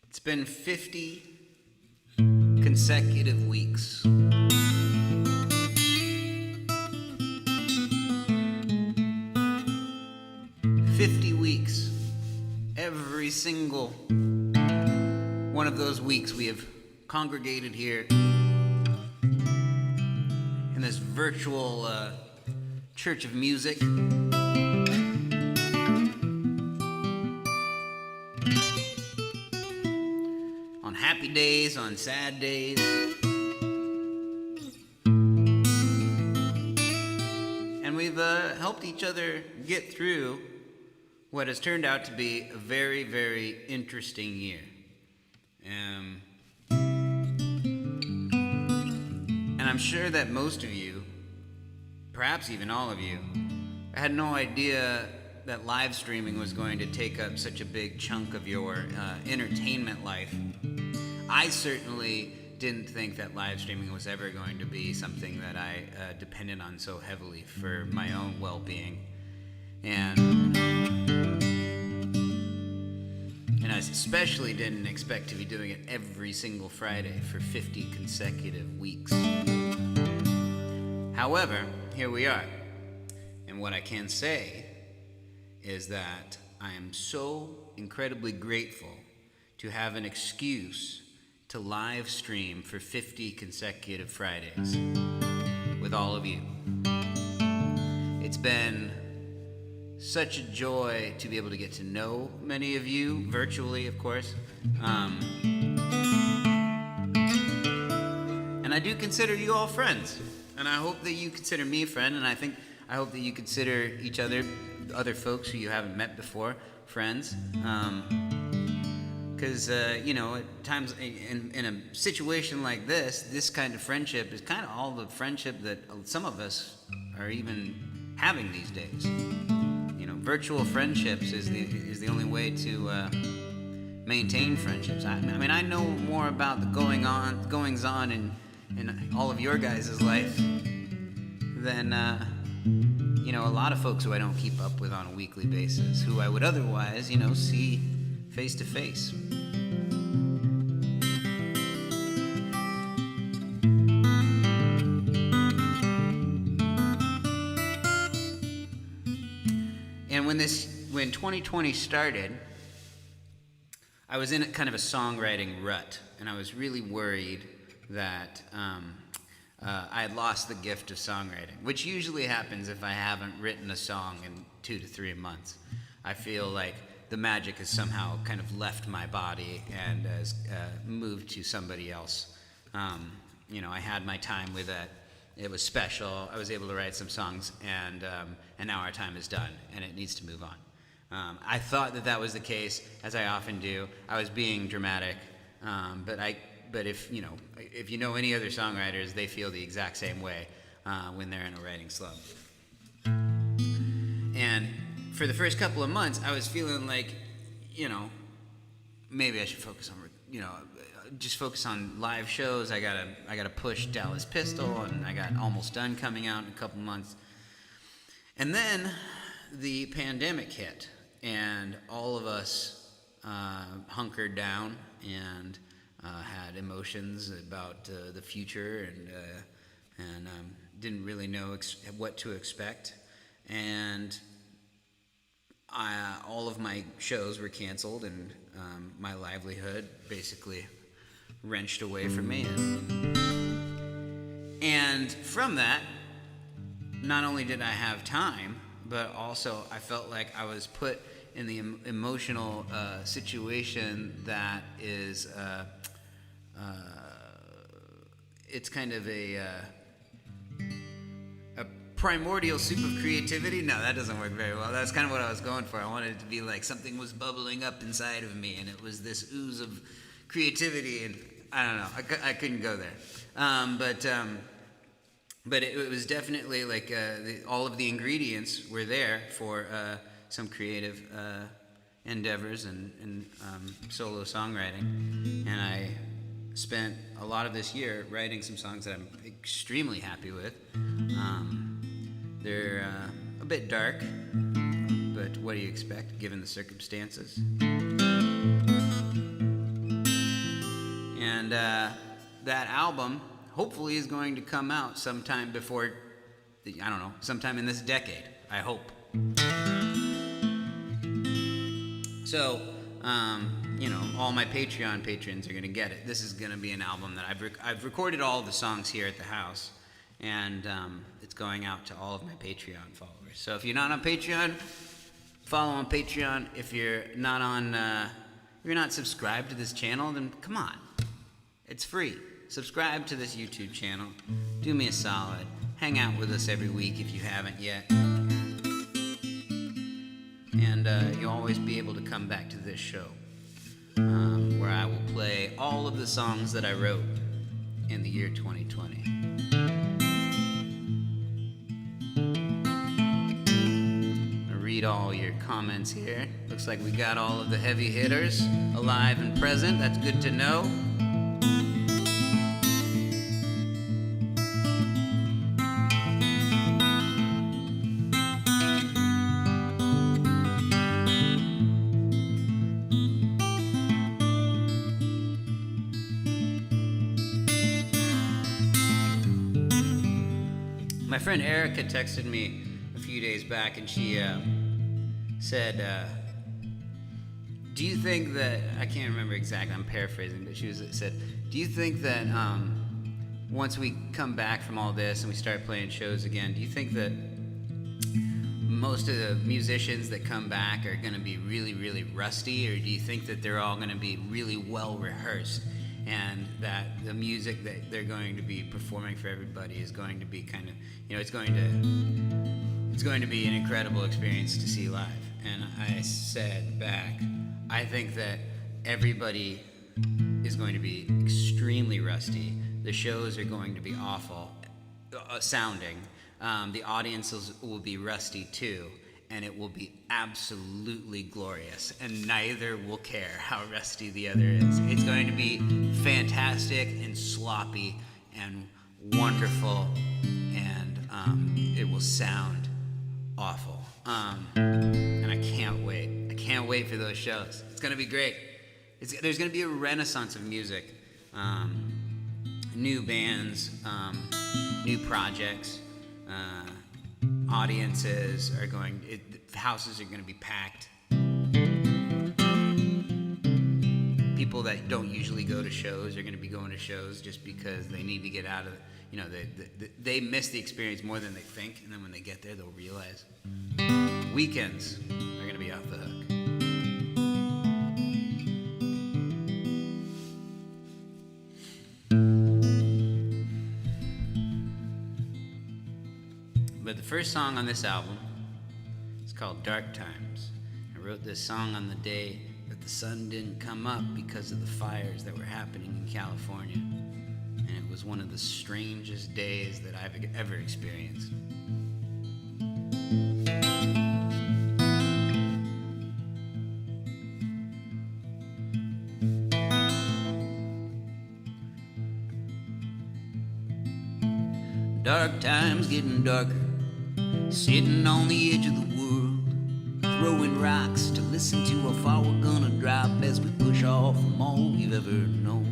It's been 50 consecutive weeks. Weeks. Every single one of those weeks we have congregated here in this virtual church of music. On happy days, on sad days. And we've helped each other get through what has turned out to be a very, very interesting year. And I'm sure that most of you, perhaps even all of you, had no idea that live streaming was going to take up such a big chunk of your entertainment life. I certainly didn't think that live streaming was ever going to be something that I depended on so heavily for my own well-being. And I especially didn't expect to be doing it every single Friday for 50 consecutive weeks. However, here we are. And what I can say is that I am so incredibly grateful to have an excuse to live stream for 50 consecutive Fridays with all of you. It's been such a joy to be able to get to know many of you, virtually, of course. And I do consider you all friends. And I hope that you consider me a friend, and I hope that you consider each other folks who you haven't met before, friends. Because, at times in a situation like this kind of friendship is kind of all the friendship that some of us are even having these days. Virtual friendships is the only way to maintain friendships. I mean, I know more about the goings on in all of your guys' life than a lot of folks who I don't keep up with on a weekly basis, who I would otherwise, see face to face. And when 2020 started, I was in kind of a songwriting rut, and I was really worried that I had lost the gift of songwriting, which usually happens if I haven't written a song in 2 to 3 months. I feel like the magic has somehow kind of left my body and has moved to somebody else. I had my time with it. It was special. I was able to write some songs, and now our time is done, and it needs to move on. I thought that was the case, as I often do. I was being dramatic, but if you know any other songwriters, they feel the exact same way when they're in a writing slump. And for the first couple of months, I was feeling like, maybe I should focus on, just focus on live shows. I gotta push Dallas Pistol, and I got Almost Done coming out in a couple months. And then the pandemic hit, and all of us hunkered down and had emotions about the future, and didn't really know what to expect. And all of my shows were canceled, and my livelihood basically wrenched away from me. And from that, not only did I have time, but also I felt like I was put in the emotional situation that is, it's kind of a primordial soup of creativity. No, that doesn't work very well. That's kind of what I was going for. I wanted it to be like something was bubbling up inside of me, and it was this ooze of creativity, and I don't know. I couldn't go there. But it was definitely like all of the ingredients were there for some creative endeavors and solo songwriting. And I spent a lot of this year writing some songs that I'm extremely happy with. They're a bit dark, but what do you expect given the circumstances? And that album hopefully is going to come out sometime before, I don't know, sometime in this decade, I hope. So, all my Patreon patrons are going to get it. This is going to be an album that I've recorded all the songs here at the house, and it's going out to all of my Patreon followers. So if you're not on Patreon, follow on Patreon. If you're not subscribed to this channel, then come on. It's free. Subscribe to this YouTube channel. Do me a solid. Hang out with us every week if you haven't yet. And you'll always be able to come back to this show, where I will play all of the songs that I wrote in the year 2020. I'll read all your comments here. Looks like we got all of the heavy hitters alive and present. That's good to know. My friend Erica texted me a few days back, and she said, do you think that, I can't remember exactly, I'm paraphrasing, but she said, do you think that once we come back from all this and we start playing shows again, do you think that most of the musicians that come back are going to be really, really rusty, or do you think that they're all going to be really well rehearsed, and that the music that they're going to be performing for everybody is going to be kind of, it's going to be an incredible experience to see live? And I said back, I think that everybody is going to be extremely rusty. The shows are going to be awful sounding. The audiences will be rusty too, and it will be absolutely glorious, and neither will care how rusty the other is. It's going to be fantastic and sloppy and wonderful, and it will sound awful. And I can't wait. I can't wait for those shows. It's going to be great. There's going to be a renaissance of music. New bands, new projects. Audiences are houses are going to be packed. People that don't usually go to shows are going to be going to shows just because they need to get out of, they miss the experience more than they think, and then when they get there, they'll realize. Weekends are going to be off the hook. But the first song on this album is called Dark Times. I wrote this song on the day that the sun didn't come up because of the fires that were happening in California. And it was one of the strangest days that I've ever experienced. Dark times getting darker, sitting on the edge of the world, throwing rocks to listen to how far we're gonna drop as we push off from all we've ever known.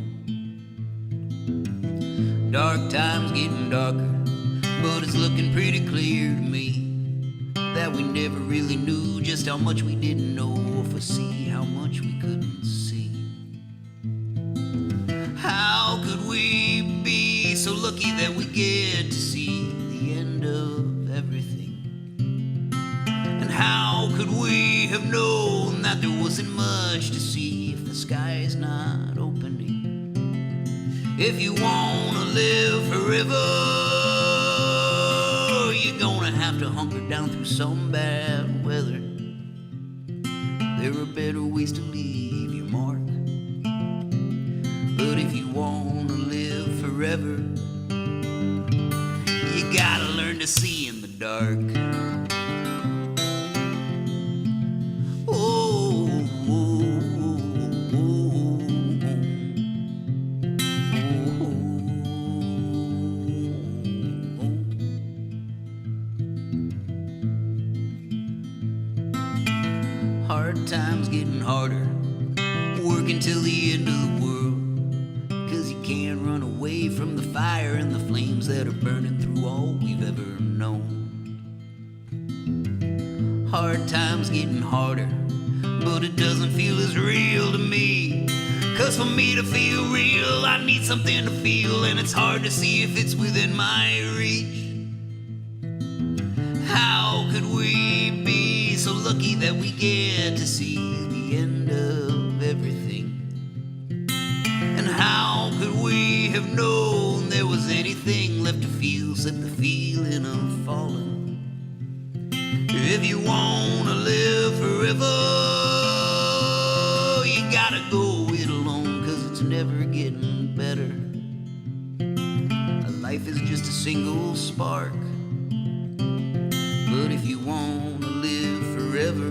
Dark times getting darker, but it's looking pretty clear to me that we never really knew just how much we didn't know or foresee how much we couldn't see. How could we be so lucky that we get to see the end of everything? And how could we have known that there wasn't much to see if the sky's not opening? If you wanna live forever, you're gonna have to hunker down through some bad weather. There are better ways to leave your mark. But if you wanna live forever, you gotta learn to see in the dark. Hard times getting harder, working till the end of the world, 'cause you can't run away from the fire and the flames that are burning through all we've ever known. Hard times getting harder, but it doesn't feel as real to me, 'cause for me to feel real I need something to feel, and it's hard to see if it's within my reach. How could we be so lucky that we get to see the end of everything? And how could we have known there was anything left to feel except the feeling of falling? If you wanna live forever, you gotta go it alone, 'cause it's never getting better. Life is just a single spark. But if you wanna live forever,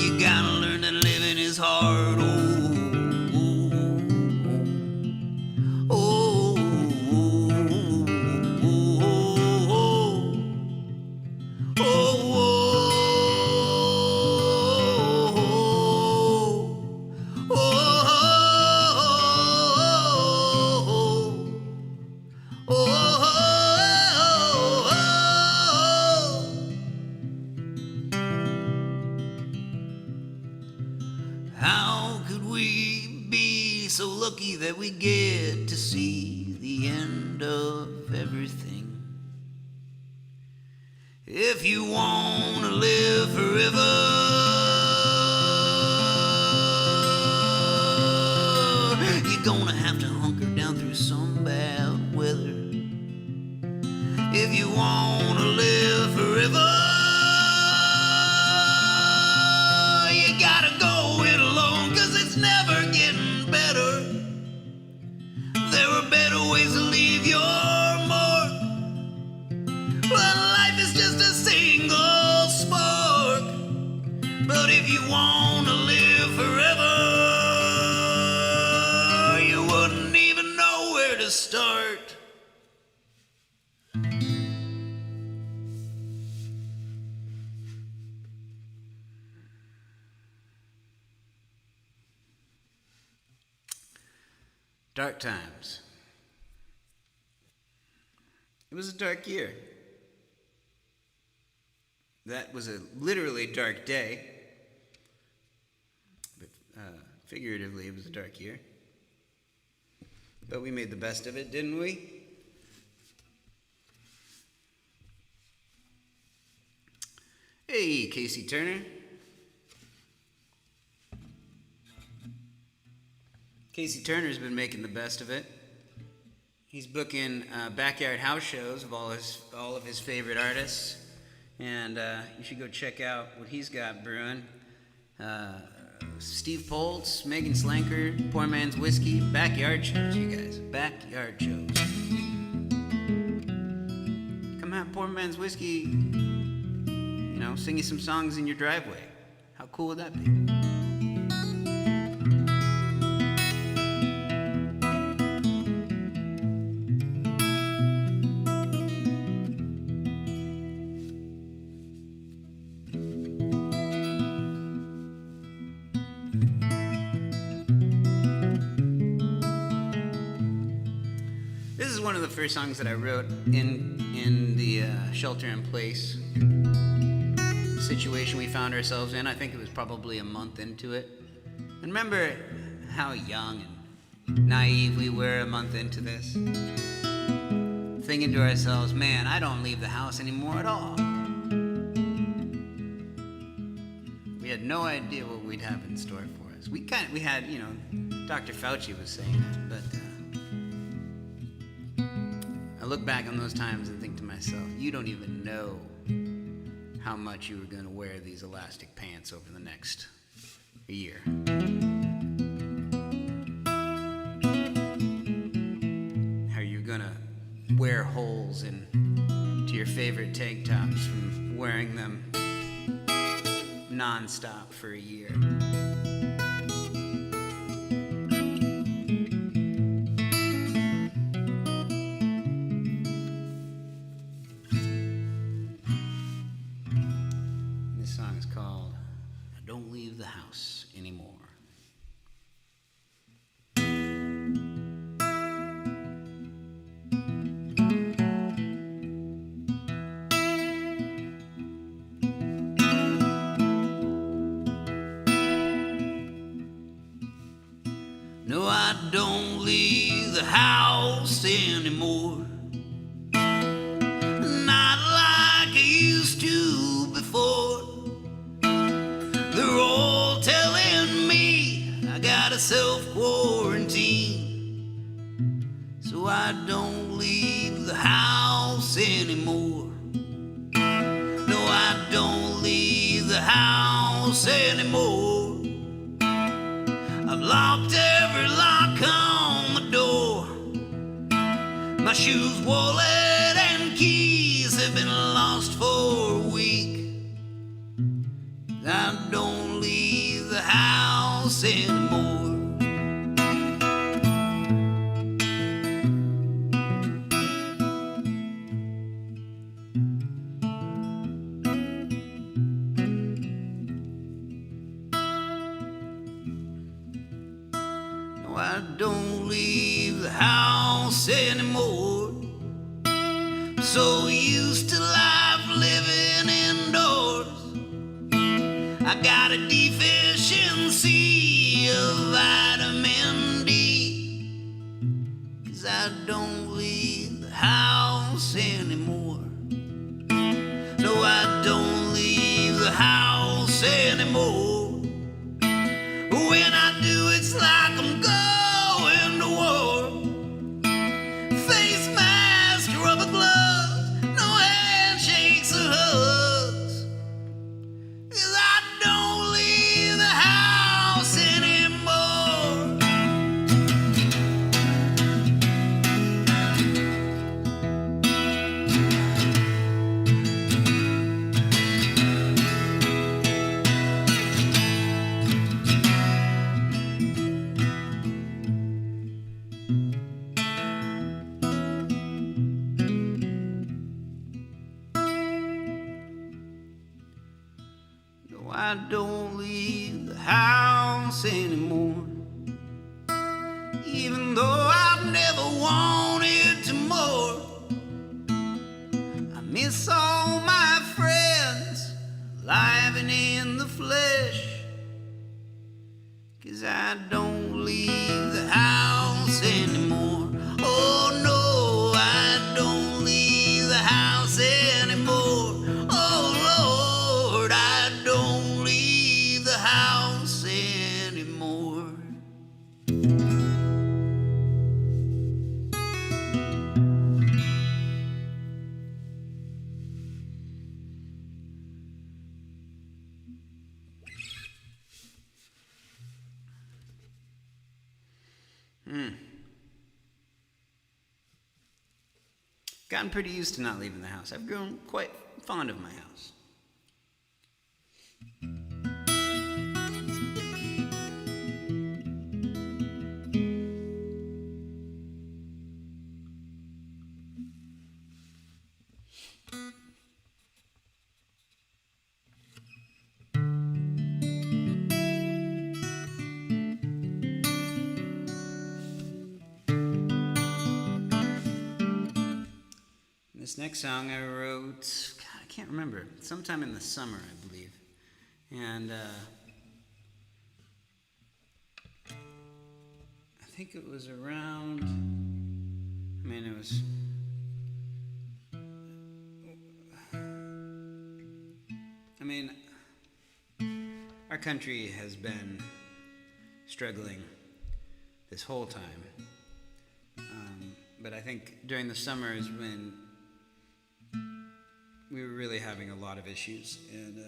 you gotta learn that living is hard. How could we be so lucky that we get to see the end of everything? If you wanna live forever, you're gonna have to hunker down through some bad weather. If you wanna live forever, you gotta go it alone, 'cause it's never getting better. There are better ways to leave your mark. Well, life is just a single spark. But if you wanna live forever, you wouldn't even know where to start. Dark times. It was a dark year. That was a literally dark day. But figuratively, it was a dark year. But we made the best of it, didn't we? Hey, Casey Turner. Casey Turner's been making the best of it. He's booking backyard house shows of all of his favorite artists, and you should go check out what he's got brewing. Steve Poltz, Megan Slanker, Poor Man's Whiskey, backyard shows, you guys, backyard shows. Come have Poor Man's Whiskey, sing you some songs in your driveway. How cool would that be? This is one of the first songs that I wrote in the shelter-in-place situation we found ourselves in. I think it was probably a month into it. And remember how young and naive we were a month into this? Thinking to ourselves, man, I don't leave the house anymore at all. We had no idea what we'd have in store for us. We had, Dr. Fauci was saying it, but I look back on those times and think to myself, you don't even know how much you were going to wear these elastic pants over the next year. How you're going to wear holes into your favorite tank tops from wearing them non-stop for a year. This song is called I Don't Leave the House Anymore. No, I don't leave the house anymore. Not like I used to before. They're all telling me I gotta self-quarantine. So I don't leave the house anymore. No, I don't leave the house anymore. I've locked every lock on the door. My shoes, wallet, and keys have been lost for a week. I don't leave the house anymore. No, I don't leave the house anymore. I'm so used to life living indoors. I got a deficiency of vitamin D. 'Cause I don't leave the house anymore. No, I don't leave the house anymore. When I do, it's like I'm going to war. Face mask, rubber gloves, no handshakes or hugs. 'Cause I don't leave the house anymore. No, I don't leave the house anymore. Even though I've never wanted to more. I miss all my friends, alive and in the flesh. 'Cause I don't leave the house anymore. Oh no, I don't leave the house anymore. Oh Lord, I don't leave the house anymore. Gotten pretty used to not leaving the house. I've grown quite fond of my house. This next song I wrote, God, I can't remember, sometime in the summer, I believe. And I think it was around, I mean, it was, I mean, our country has been struggling this whole time. But I think during the summer is when we were really having a lot of issues. And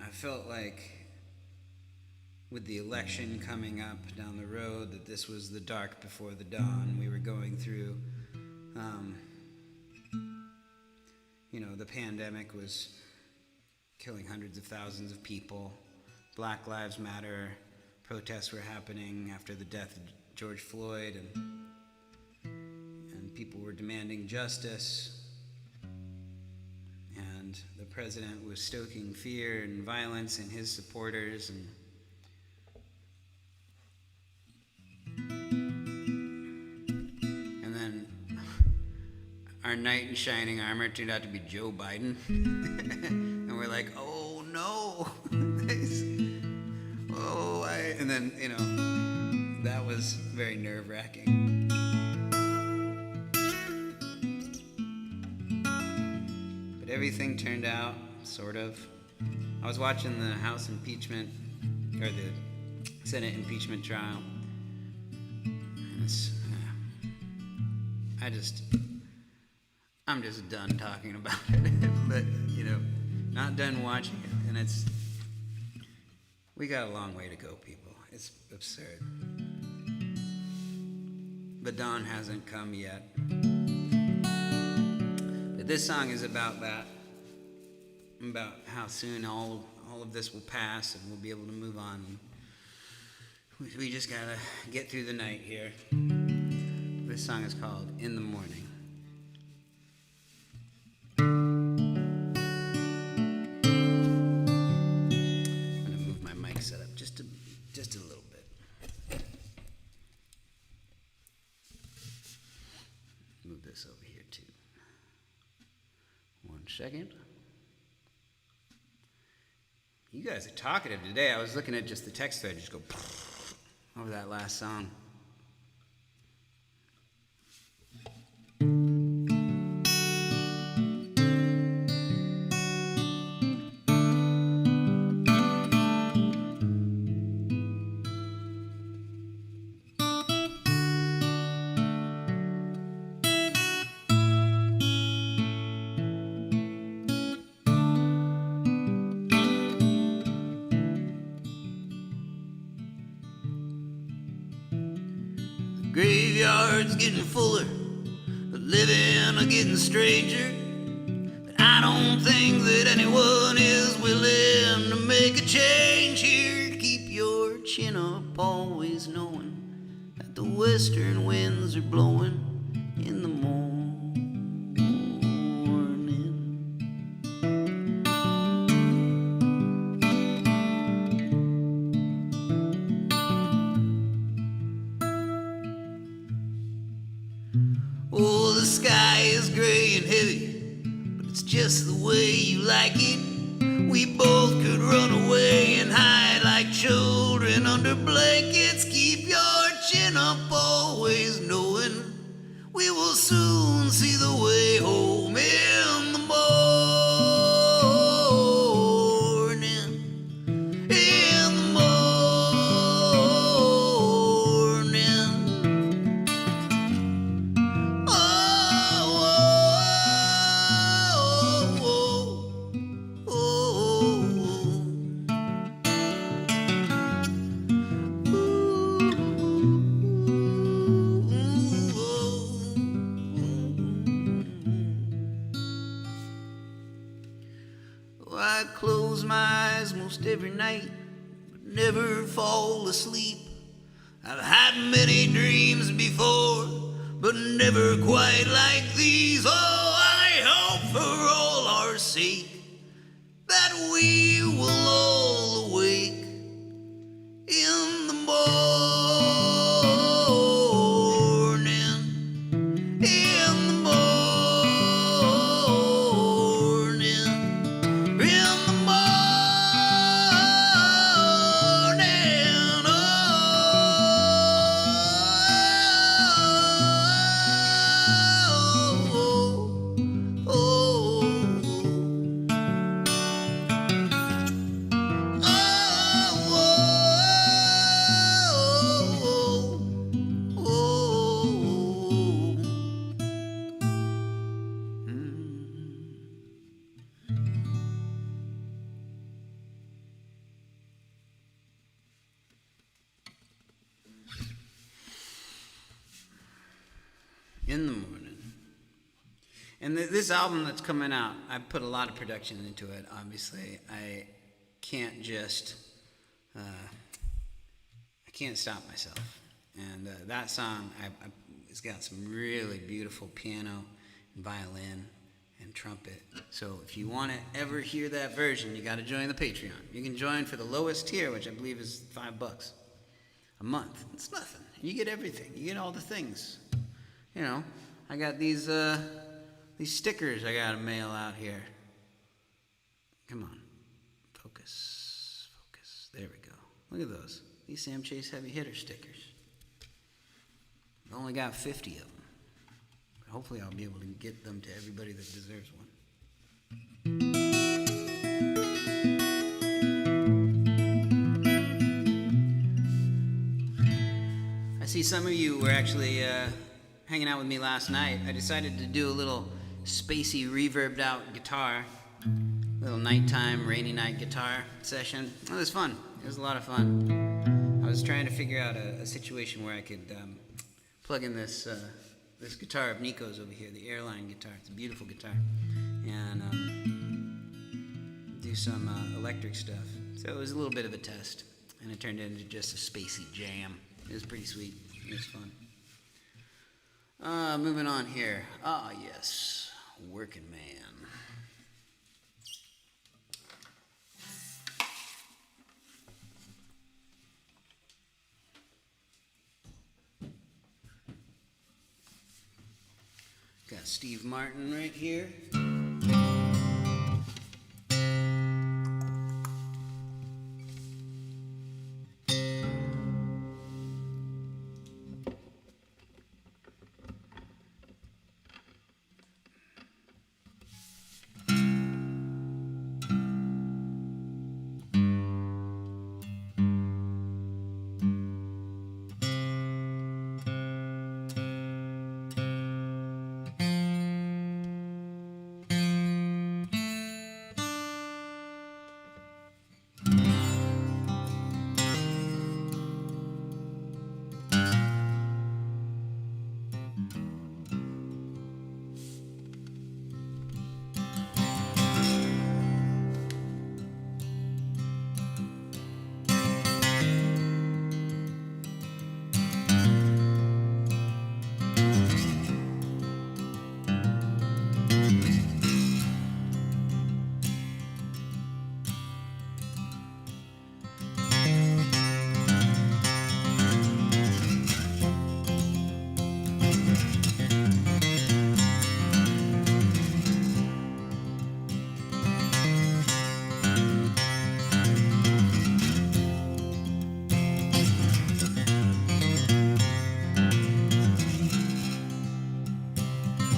I felt like with the election coming up down the road that this was the dark before the dawn. We were going through, the pandemic was killing hundreds of thousands of people. Black Lives Matter protests were happening after the death of George Floyd, and people were demanding justice. And the president was stoking fear and violence in his supporters, and then our knight in shining armor turned out to be Joe Biden. And we're like, oh no. And then, that was very nerve-wracking. But everything turned out, sort of. I was watching the House impeachment, or the Senate impeachment trial. And I'm just done talking about it. But, not done watching it. And we got a long way to go, people. It's absurd. The dawn hasn't come yet. But this song is about that. About how soon all of this will pass and we'll be able to move on. We just gotta get through the night here. This song is called In the Morning. Just a little bit. Move this over here too. 1 second. You guys are talkative today. I was looking at just the text thread, just go over that last song. Graveyard's getting fuller, the living are getting stranger. But I don't think that anyone is willing to make a change here. Keep your chin up, always knowing that the western winds are blowing in the morning. Oh, the sky is gray and heavy, but it's just the way you like it. We both could run away and hide like children under blankets. Keep your chin up, always knowing we will soon see the way home in the morning. In the morning. I close my eyes most every night, but never fall asleep. I've had many dreams before, but never quite like these. Oh, I hope for all our sake that we will all awake in the morning. in the morning. And this album that's coming out, I put a lot of production into it, obviously. I can't just, I can't stop myself. And that song, it's got some really beautiful piano, and violin, and trumpet. So if you want to ever hear that version, you got to join the Patreon. You can join for the lowest tier, which I believe is $5 a month. It's nothing. You get everything. You get all the things. You know, I got these stickers I got to mail out here. Come on. Focus. There we go. Look at those. These Sam Chase Heavy Hitter stickers. I've only got 50 of them. Hopefully I'll be able to get them to everybody that deserves one. I see some of you were actually hanging out with me last night. I decided to do a little spacey, reverbed out guitar, little nighttime, rainy night guitar session. It was fun. It was a lot of fun. I was trying to figure out a situation where I could plug in this guitar of Nico's over here, the airline guitar. It's a beautiful guitar. And do some electric stuff. So it was a little bit of a test. And it turned into just a spacey jam. It was pretty sweet. It was fun. Moving on here. Ah, yes. Working Man. Got Steve Martin right here.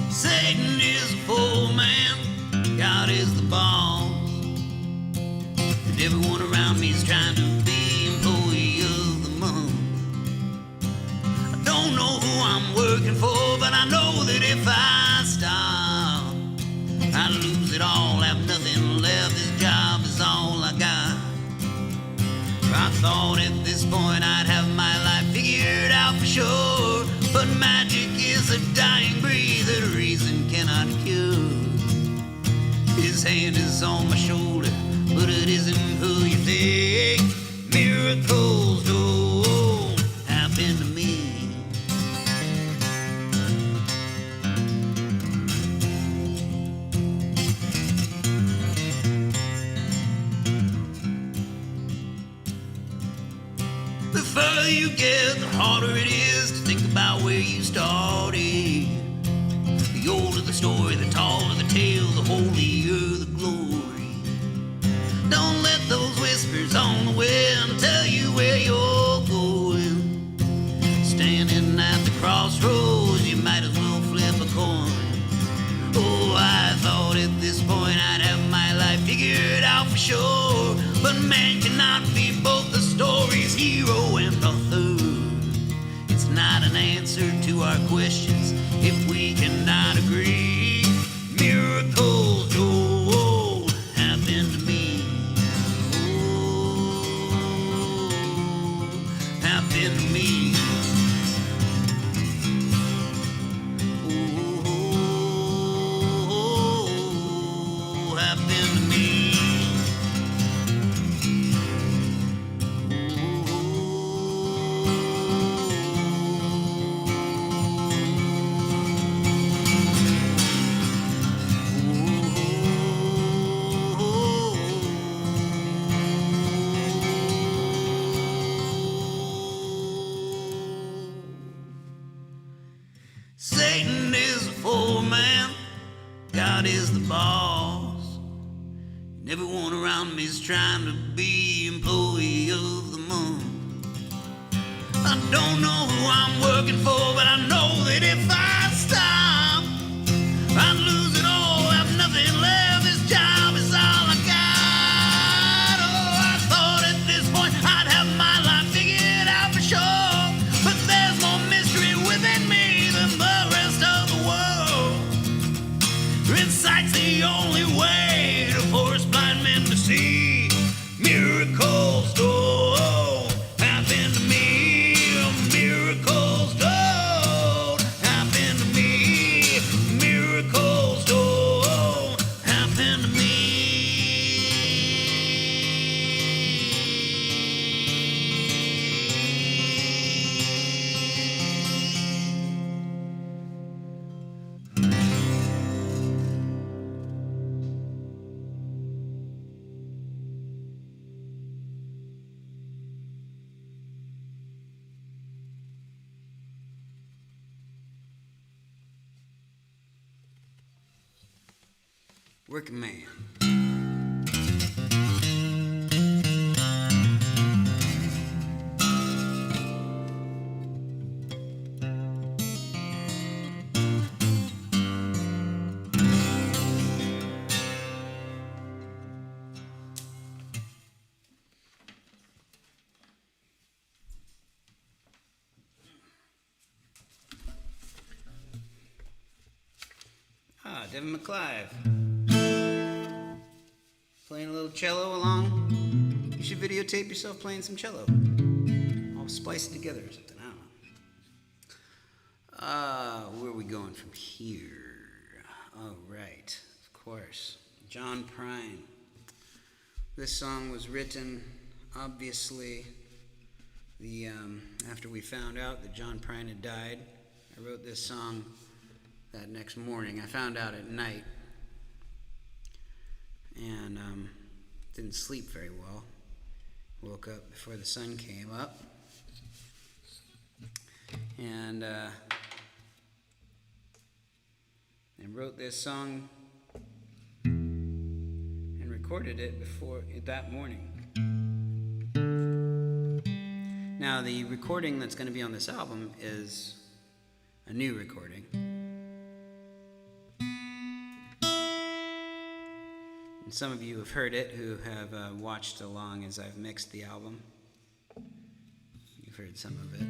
Satan is a poor man, God is the boss, and everyone around me is trying to be employee of the month. I don't know who I'm working for, but I know that if I stop, I lose it all, have nothing left. This job is all I got. I thought at this point I'd have my life figured out for sure, but magic is a dying breed that reason cannot cure. His hand is on my shoulder, but it isn't who you think. Miracles don't happen to me. The further you get, the harder it is to think about where you started. The older the story, the taller the tale, the holier the glory. Don't let those whispers on the wind tell you where you're going. Standing at the crossroads, you might as well flip a coin. Oh, I thought at this point I'd have my life figured out for sure, but man cannot be both the story's hero and author. It's not an answer to our questions if we cannot agree. Miracles don't happen to me. Oh, happen to me. Oh, Satan is the foreman, God is the boss, and everyone around me is trying to be employee of the month. I don't know who I'm working for, but I know that if I stop, I'd lose it all, have nothing left. This job is all I got. Oh, I thought at this point I'd have my life figured out for sure, but there's more mystery within me than the rest of the world. Insight's the only way to force blind men to see. Miracles don't happen to me. Miracles don't happen to me. Miracles don't happen to me. Working man. Devin McClive. Playing a little cello along. You should videotape yourself playing some cello. All spliced together or something. I don't know. Where are we going from here? All right, of course. John Prine. This song was written, obviously, after we found out that John Prine had died. I wrote this song that next morning. I found out at night. And didn't sleep very well. Woke up before the sun came up, and wrote this song and recorded it that morning. Now the recording that's going to be on this album is a new recording. And some of you have heard it who have watched along as I've mixed the album. You've heard some of it.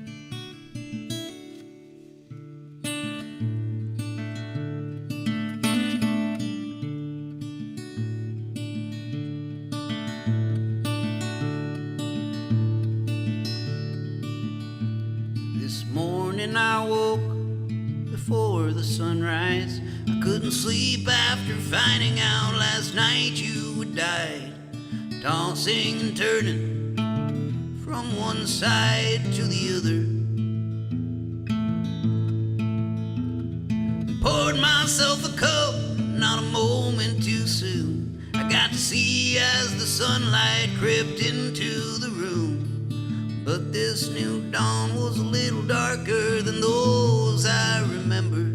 This morning I woke before the sunrise. I couldn't sleep after finding out last night you had died. Tossing and turning from one side to the other. Poured myself a cup, not a moment too soon. I got to see as the sunlight crept into the room. But this new dawn was a little darker than those I remember.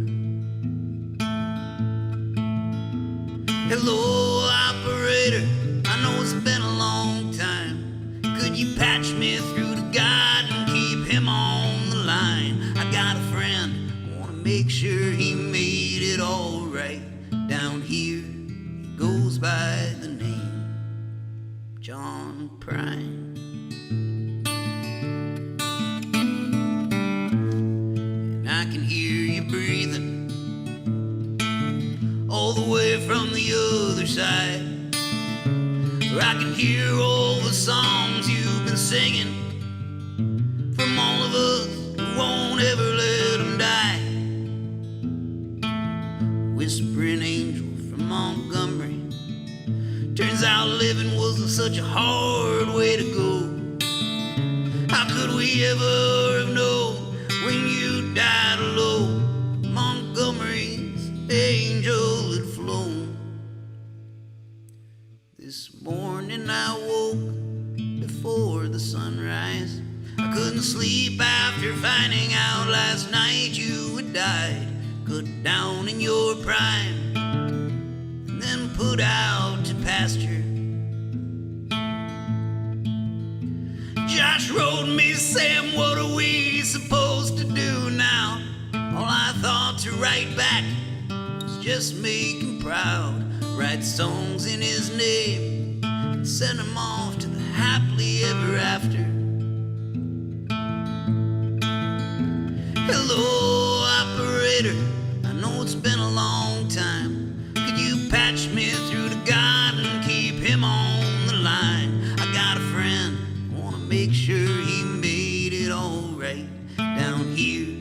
Hello, operator, I know it's been a long time. Could you patch me through to God and keep him on the line? I got a friend, I want to make sure he made it all right. Down here, he goes by the name John Prine. And I can hear you breathing all the way from the other side. Where I can hear all the songs you've been singing from all of us who won't ever let them die. Whispering angel from Montgomery. Turns out living wasn't such a hard way to go. How could we ever have known when you died alone? Montgomery's angel had flown. This morning I woke before the sunrise. I couldn't sleep after finding out last night you had died, cut down in your prime, and then put out to pasture. Josh wrote me, Sam, what are we supposed to do now? All I thought to write back was just make him proud, write songs in his name, and send him off to the happily ever after. Hello, operator, I know it's been a long time. Could you patch me through to God and keep him on the line? I got a friend, I wanna make sure he made it alright down here.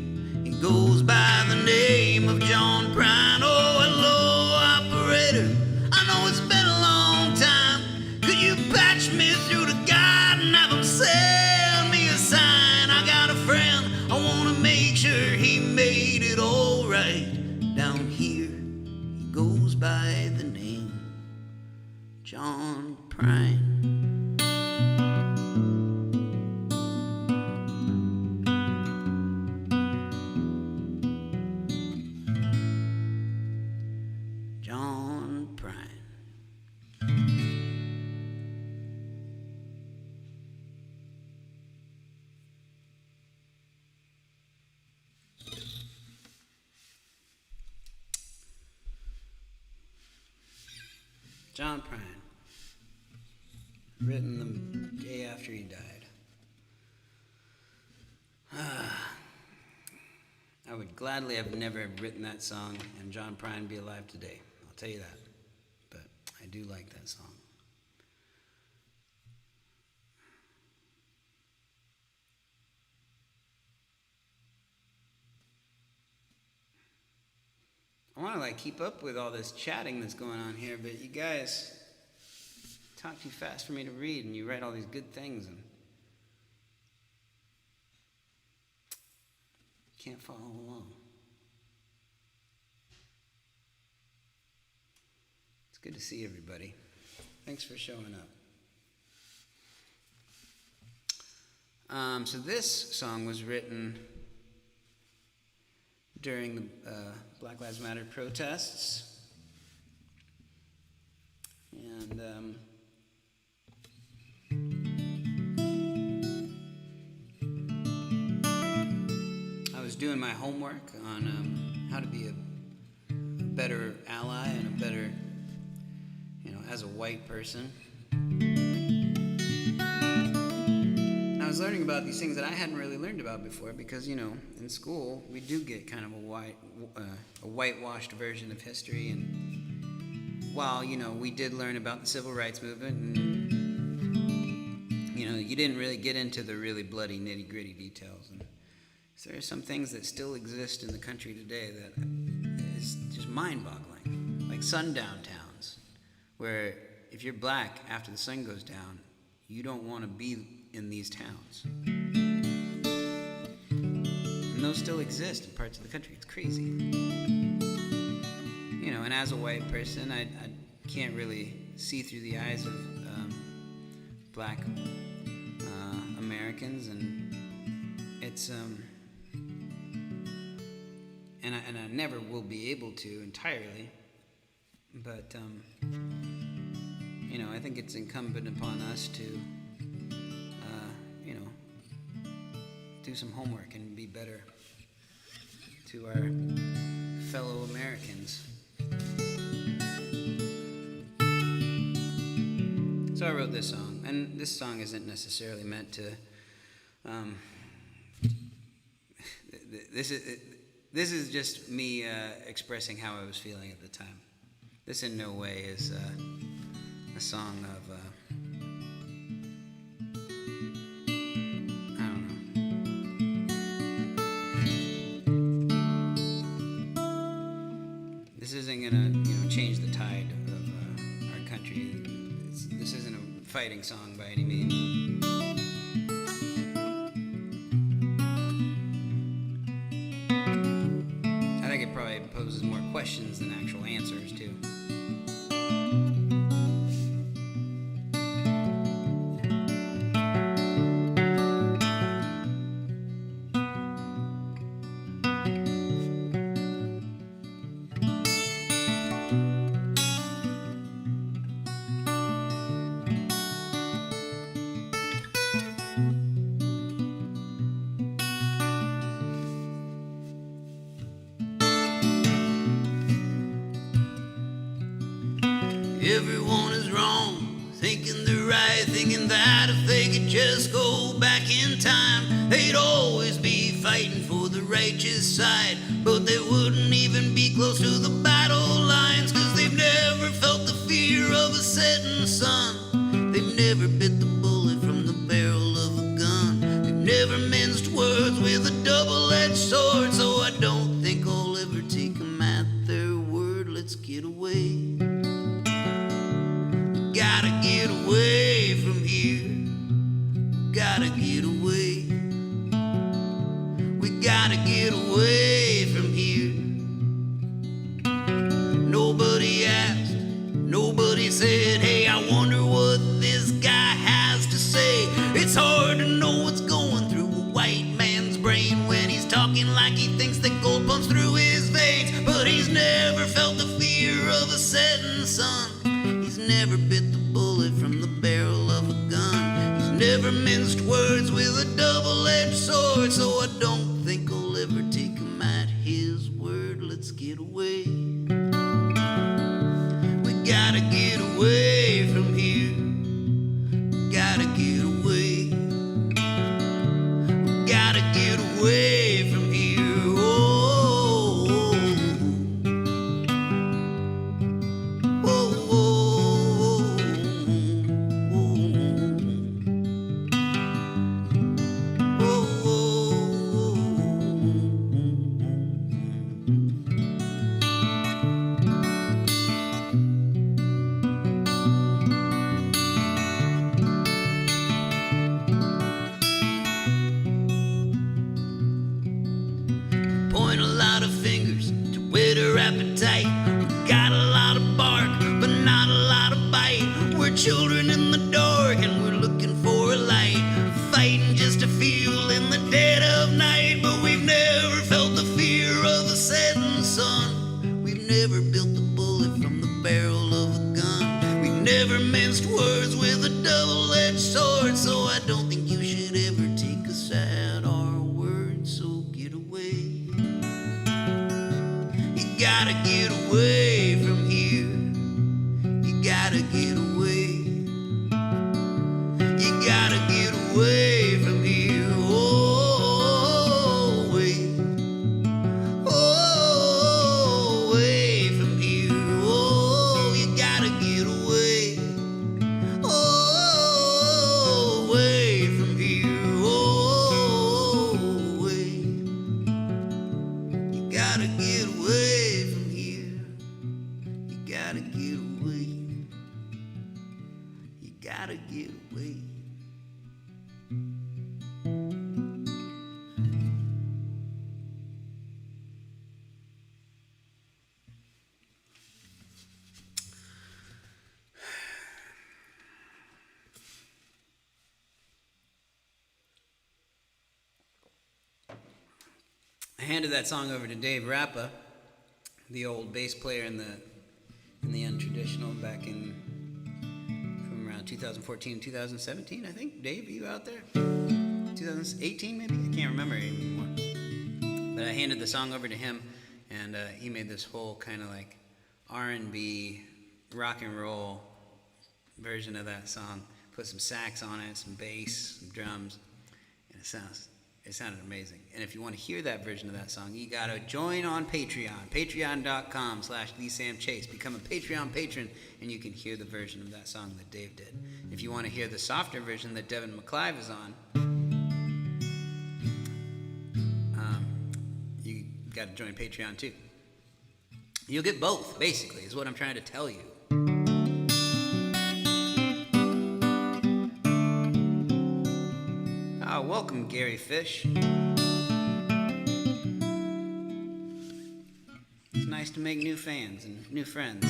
He goes by the name of John Prine. Oh, hello, operator, I know it's been a long time. Could you patch me through to God and have him send me a sign? I got a friend, I wanna make sure he made it alright down here. He goes by the name John Prine. John Prine. John Prine, written the day after he died. I would gladly have never written that song and John Prine be alive today. I'll tell you that. But I do like that song. I want to keep up with all this chatting that's going on here, but you guys talk too fast for me to read, and you write all these good things, and can't follow along. It's good to see everybody. Thanks for showing up. So this song was written during the Black Lives Matter protests. And I was doing my homework on how to be a better ally and a better, as a white person. I was learning about these things that I hadn't really learned about before because, in school we do get kind of a whitewashed version of history. And while, we did learn about the civil rights movement, and, you didn't really get into the really bloody nitty-gritty details. And so there are some things that still exist in the country today that is just mind-boggling, like sundown towns, where if you're black after the sun goes down, you don't want to be in these towns. And those still exist in parts of the country. It's crazy. And as a white person, I can't really see through the eyes of black Americans, and it's and I never will be able to entirely, but I think it's incumbent upon us to do some homework and be better to our fellow Americans. So I wrote this song, and this song isn't necessarily meant to. This is just me expressing how I was feeling at the time. This in no way is a song of. This isn't gonna, change the tide of our country. This isn't a fighting song by any means. I think it probably poses more questions than actual answers, too. Everyone is wrong, thinking they're right, thinking that if they could just go back in time, they'd always be fighting for the righteous side. But they wouldn't even be close to the battle lines, 'cause they've never felt the fear of a setting sun. They've never bit the bullet from the barrel of a gun. They've never minced words with a double-edged sword. So I don't think I'll ever take them at their word. Let's get away. Gotta get away from here. Gotta get away. We gotta get away from here. Nobody asked, nobody said, hey, I wonder what this guy has to say. It's hard to know what's going through a white man's brain when he's talking like he thinks that gold pumps through his veins. But he's never felt the fear of a setting sun. He's never bit the bullet from the barrel of a gun. He's never minced words with a double-edged sword. So I don't think I'll ever take him at his word. Let's get away. We gotta get away from here. Gotta get away. We gotta get away from here. Point a lot of fingers to whet her appetite. We got a lot of bark, but not a lot of bite. We're children in the dark and we're looking for a light, fighting just to feel in the dead of night. But we've never felt the fear of a setting sun. We've never built the bullet from the barrel of a gun. We've never minced words with a double-edged sword. So I don't think you should ever take us at our word. So get away. You gotta get away from here. You gotta get away. You gotta get away from here. Oh, away. Oh, away from here. Oh, you gotta get away. Oh, away from here. Oh, away. You gotta get away from here. You gotta get away. You gotta get away. I handed that song over to Dave Rappa, the old bass player in the untraditional back in from around 2014, 2017, I think. Dave, are you out there? 2018 maybe? I can't remember anymore. But I handed the song over to him, and he made this whole kind of like R&B, rock and roll version of that song. Put some sax on it, some bass, some drums, and it sounded amazing. And if you want to hear that version of that song, you got to join on Patreon, patreon.com/TheSamChase. Become a Patreon patron, and you can hear the version of that song that Dave did. If you want to hear the softer version that Devin McClive is on, you got to join Patreon too. You'll get both, basically, is what I'm trying to tell you. Welcome, Gary Fish. It's nice to make new fans and new friends.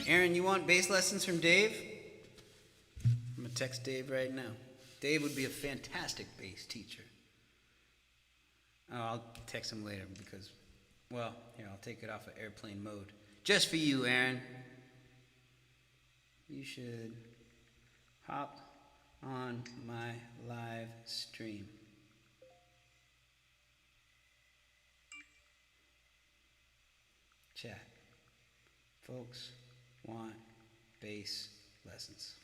Aaron, you want bass lessons from Dave? I'm going to text Dave right now. Dave would be a fantastic bass teacher. Oh, I'll text him later because, well, here, I'll take it off of airplane mode. Just for you, Aaron. You should hop on my live stream. Chat. Folks want bass lessons.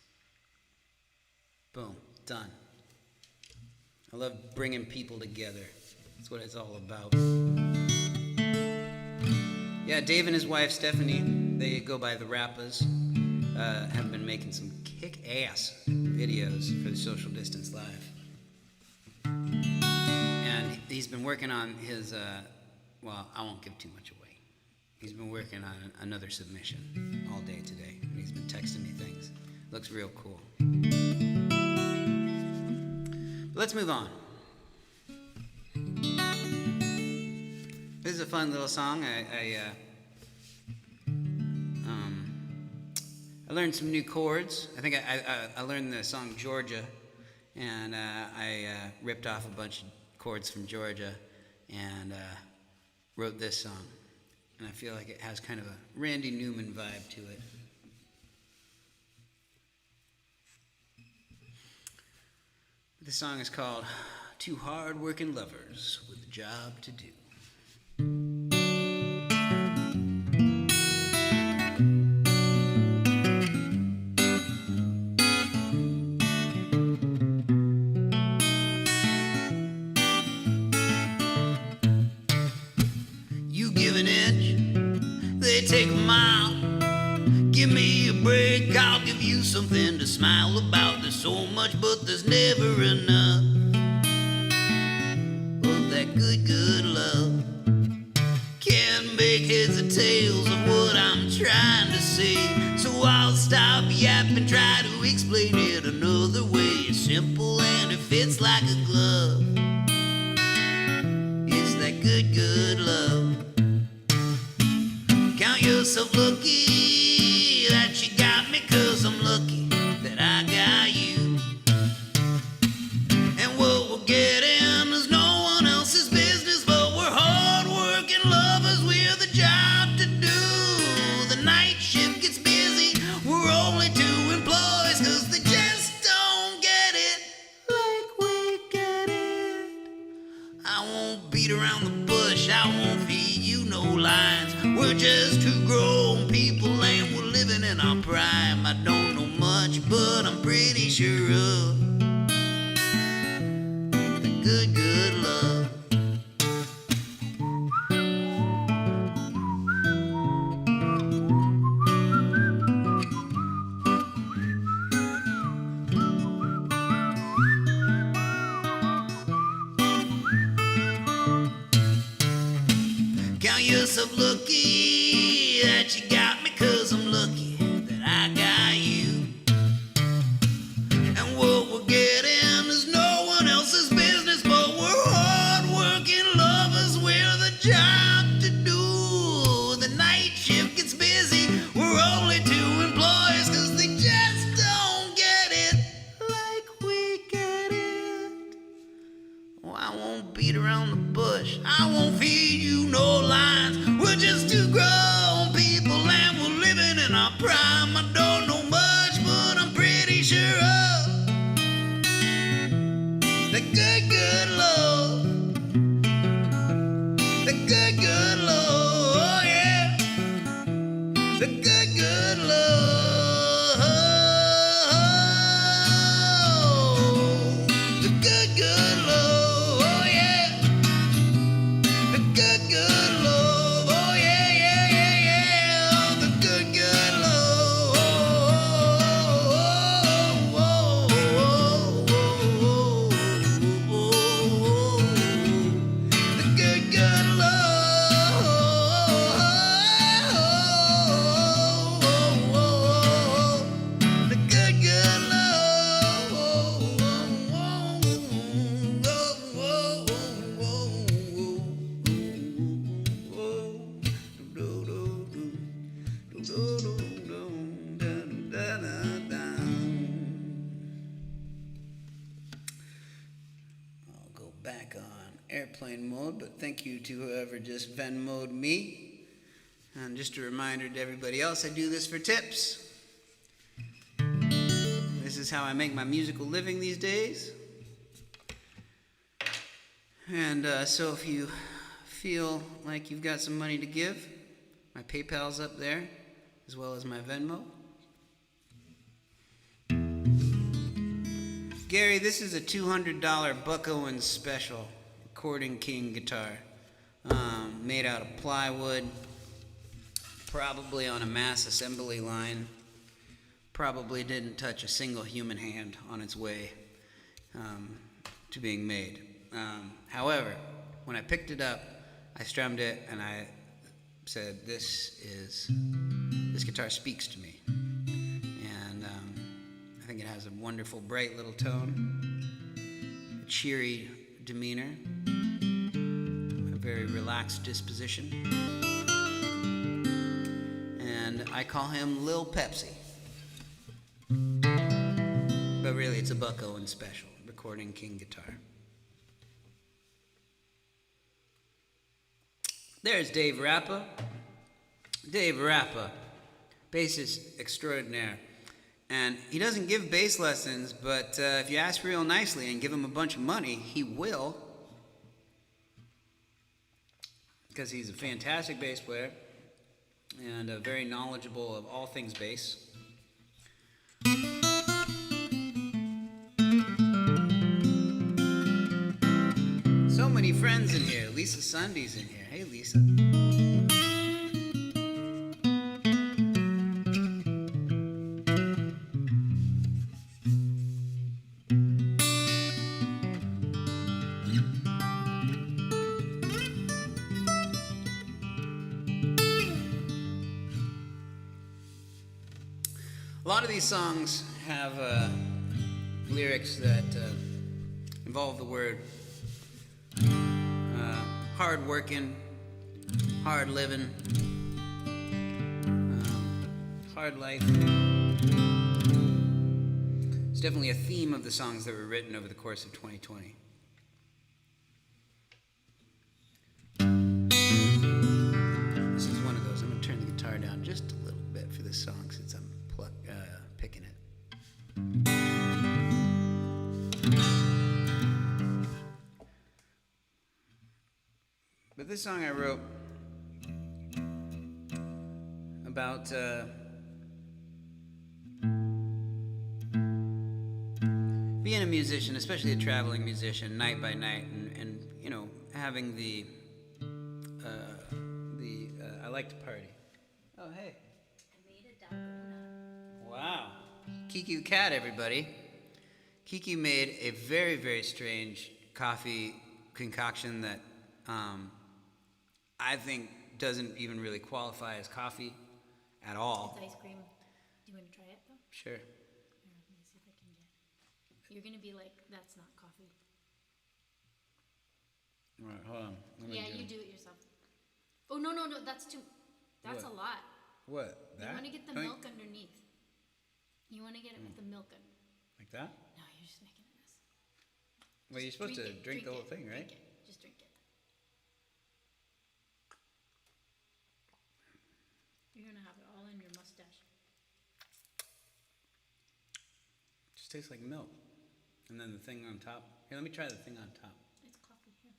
Boom, done. I love bringing people together. That's what it's all about. Yeah, Dave and his wife Stephanie, they go by the Rappas, have been making some kick-ass videos for the Social Distance Live. And he's been working on his, well, I won't give too much away. He's been working on another submission all day today, and he's been texting me things. Looks real cool. But let's move on. This is a fun little song. I learned some new chords. I think I learned the song Georgia, and I ripped off a bunch of chords from Georgia and wrote this song. And I feel like it has kind of a Randy Newman vibe to it. This song is called Two Hard-Working Lovers with a Job to Do. You give an inch, they take a mile. Give me a break, I'll give you something to smile about. There's so much, but there's never enough of that good, good love. Can't make heads or tails of what I'm trying to say, so I'll stop yapping, try to explain it another way. It's simple and it fits like a glove. It's that good, good love. Count yourself lucky that you got me, 'cause I'm lucky that I got you. And what we're getting is no one else's business, but we're hard-working lovers with a job to do. The night shift gets busy, we're only two employees, 'cause they just don't get it like we get it. I won't beat around the bush, I won't feed you no lines. We're just two grown people and we're living in our prime. I don't know much, but I'm pretty sure of the good, good love. Count yourself lucky that you got me, 'cause I'm lucky that I got you. And what we're getting is no one else's business, but we're hard-working lovers with a job to do. The night shift gets busy, we're only two employees, 'cause they just don't get it like we get it. Oh, I won't beat around the bush, I won't feed you no lines. We're just two grown people and we're living in our prime. I don't know much, but I'm pretty sure of the good, good love. The good, good love, oh yeah. The good, good love. The good, good love, oh yeah. The good, good love, oh yeah, yeah, yeah, yeah. The good, good love, oh, oh, oh, oh, oh, oh. The good, good love, oh, oh, oh. The good, good love, oh, oh, oh, oh, oh. I'll go back on airplane mode, but thank you to whoever just Venmo'd me. And just a reminder to everybody else, I do this for tips. This This is how I make my musical living these days. And so if you feel like you've got some money to give, my PayPal's up there, as well as my Venmo. Gary, this is a $200 Buck Owens special Recording King guitar, made out of plywood, probably on a mass assembly line. Probably didn't touch a single human hand on its way to being made. However, when I picked it up, I strummed it and I said, this guitar speaks to me. And I think it has a wonderful, bright little tone, a cheery demeanor, a very relaxed disposition. And I call him Lil Pepsi. But really, it's a Buck Owens special, Recording King guitar. There's Dave Rappa. Dave Rappa, bassist extraordinaire. And he doesn't give bass lessons, but if you ask real nicely and give him a bunch of money, he will. Because he's a fantastic bass player and very knowledgeable of all things bass. So many friends in here. Lisa Sunday's in here. Hey, Lisa. A lot of these songs have lyrics that involve the word hard working, hard living, hard life. It's definitely a theme of the songs that were written over the course of 2020. This is one of those. I'm going to turn the guitar down just a little bit for this song since I'm picking it. But this song I wrote about being a musician, especially a traveling musician, night by night, and you know, having the I like to party. Oh, hey. I made a dalgona. Wow. Kiki the cat, everybody. Kiki made a very, very strange coffee concoction that I think doesn't even really qualify as coffee at all. It's ice cream. Do you want to try it, though? Sure. Here, let me see if I can get... You're going to be like, that's not coffee. All right, hold on. Yeah, you do it yourself. Oh, no, that's too... That's What? a lot. What? That? You want to get the Don't milk underneath. You want to get it with the milk under. Like that? No, you're just making a mess. Well, you're supposed to drink the whole it, thing, right? Drink it. Just drink it. You're going to have it all in your mustache. Just tastes like milk. And then the thing on top. Here, let me try the thing on top. It's coffee here.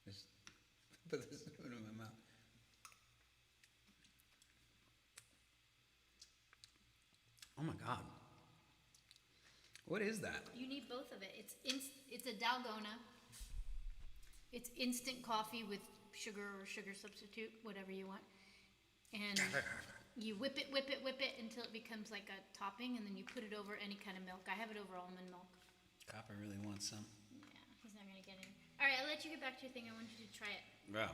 Just put this spoon in my mouth. Oh my God. What is that? You need both of it. It's a dalgona. It's instant coffee with sugar or sugar substitute, whatever you want. And you whip it until it becomes like a topping, and then you put it over any kind of milk. I have it over almond milk. Copper really wants some. Yeah, he's not gonna get in. All right, I'll let you get back to your thing. I want you to try it. Yeah.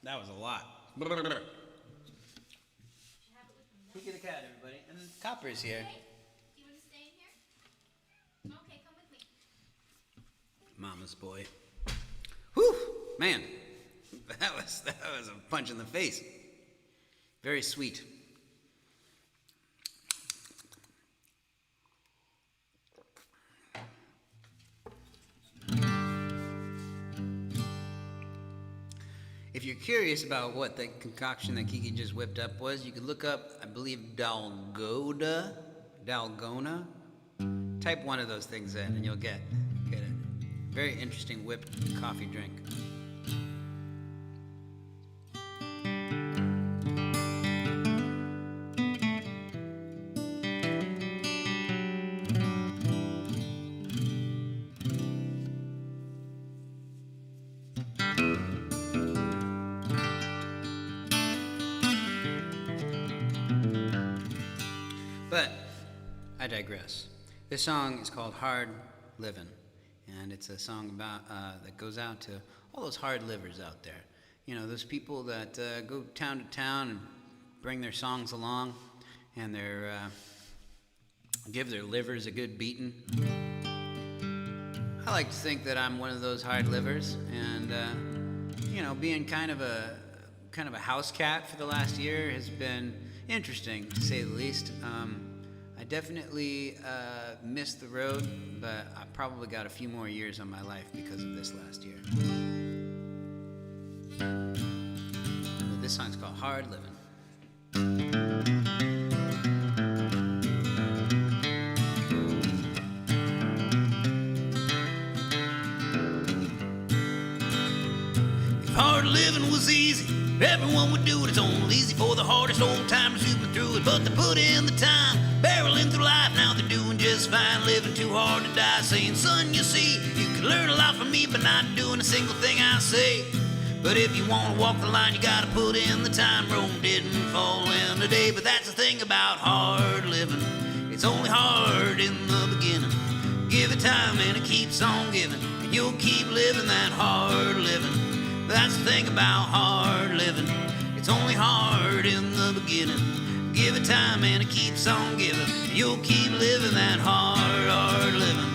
That was a lot. You should have it with the milk. Kiki the cat, everybody. And Copper's here. Okay. Do you want to stay in here? Okay, come with me. Mama's boy. Whew, man, that was a punch in the face. Very sweet. If you're curious about what the concoction that Kiki just whipped up was, you could look up, I believe, dalgona, Dalgona. Type one of those things in and you'll get a very interesting whipped coffee drink. But I digress. This song is called Hard Livin', and it's a song about that goes out to all those hard livers out there. You know, those people that go town to town and bring their songs along, and they're give their livers a good beating. I like to think that I'm one of those hard livers, and you know, being kind of a house cat for the last year has been interesting, to say the least. I definitely missed the road, but I probably got a few more years on my life because of this last year. But this song's called Hard Livin'. If hard living was easy, everyone would do it. It's only easy for the hardest old timers who've been through it, but they put in the time, barreling through life. Now they're doing just fine, living too hard to die, saying, son, you see, you can learn a lot from me, but not doing a single thing I say. But if you want to walk the line, you gotta put in the time. Rome didn't fall in a day, but that's the thing about hard living. It's only hard in the beginning. Give it time and it keeps on giving, and you'll keep living that hard living. That's the thing about hard living. It's only hard in the beginning. Give it time and it keeps on giving, and you'll keep living that hard living.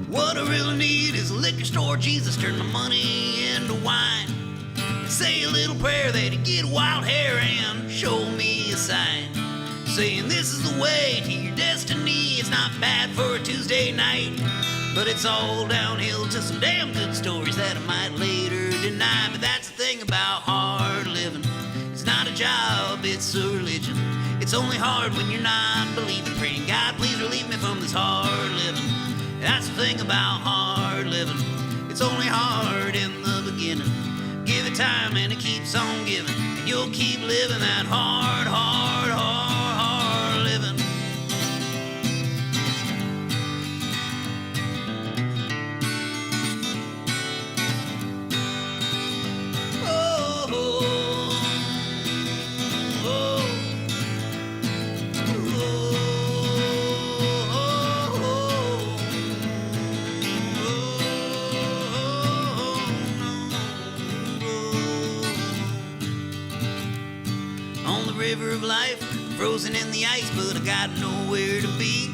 What I really need is a liquor store. Jesus, turn the money into wine. Say a little prayer that he'd get wild hair and show me a sign, saying this is the way to your destiny. It's not bad for a Tuesday night, but it's all downhill to some damn good stories that I might later deny. But that's the thing about hard living. It's not a job, it's a religion. It's only hard when you're not believing, praying, God, please relieve me from this hard living. That's the thing about hard living. It's only hard in the beginning. Give it time and it keeps on giving, and you'll keep living that hard living. Oh, oh, oh, on the river of life, frozen in the ice, but I got nowhere to be.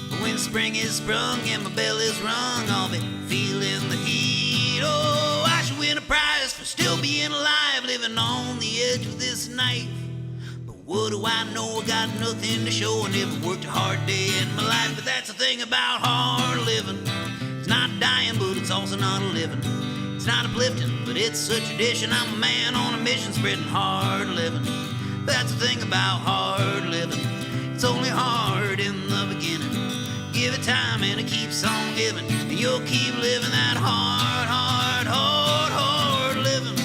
But when spring is sprung and my bell is rung, I'll be feeling the heat. Oh, I should win a prize for still being alive, living on the edge of this knife. But what do I know? I got nothing to show. I never worked a hard day in my life. But that's the thing about hard living. It's not dying, but it's also not a living. It's not uplifting, but it's a tradition. I'm a man on a mission, spreading hard living. That's the thing about hard living. It's only hard in the beginning. Give it time and it keeps on giving, and you'll keep living that hard living.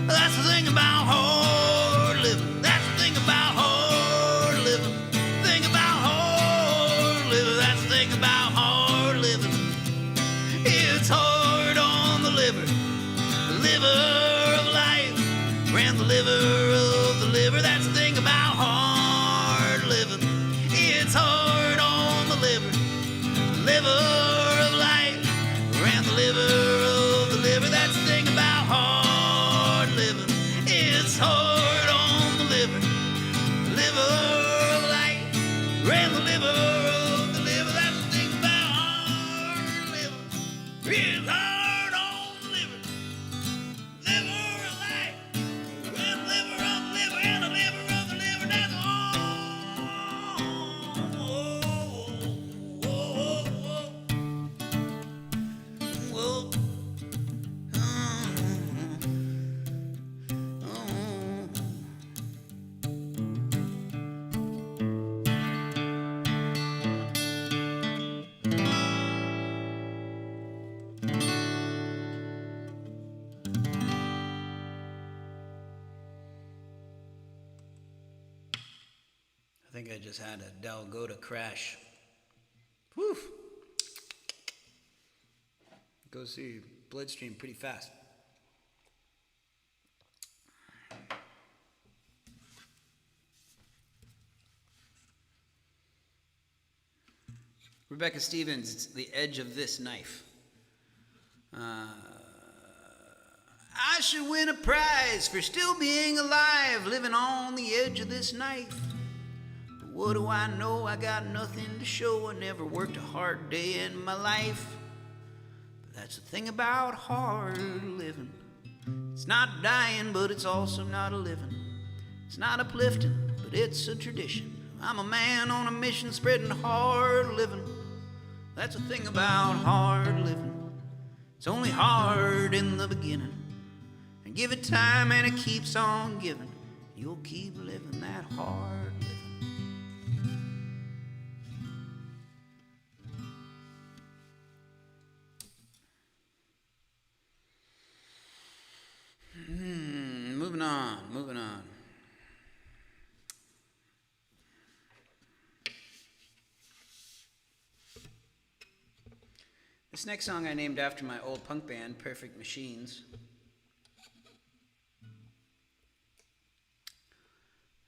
That's the thing about hard living. That's the thing about hard living. Thing about hard living. That's the thing about hard living. It's hard on the liver of life, and the liver of the liver. That's the thing about hard living. It's hard on the liver of life, and the liver of the liver. That's the thing about hard living. It's hard on the liver of life, and the liver of the liver. That's the thing about hard living. It's hard on the liver of life, and the liver of the liver, and the liver of the liver. That's all. think I just had a Dalgona crash. Whew. Goes through your bloodstream pretty fast. Rebecca Stevens, it's The Edge of This Knife. I should win a prize for still being alive, living on the edge of this knife. But what do I know? I got nothing to show. I never worked a hard day in my life. But that's the thing about hard living. It's not dying, but it's also not a living. It's not uplifting, but it's a tradition. I'm a man on a mission spreading hard living. That's the thing about hard living. It's only hard in the beginning. And give it time and it keeps on giving. You'll keep living that hard living. Moving on. This next song I named after my old punk band, Perfect Machines.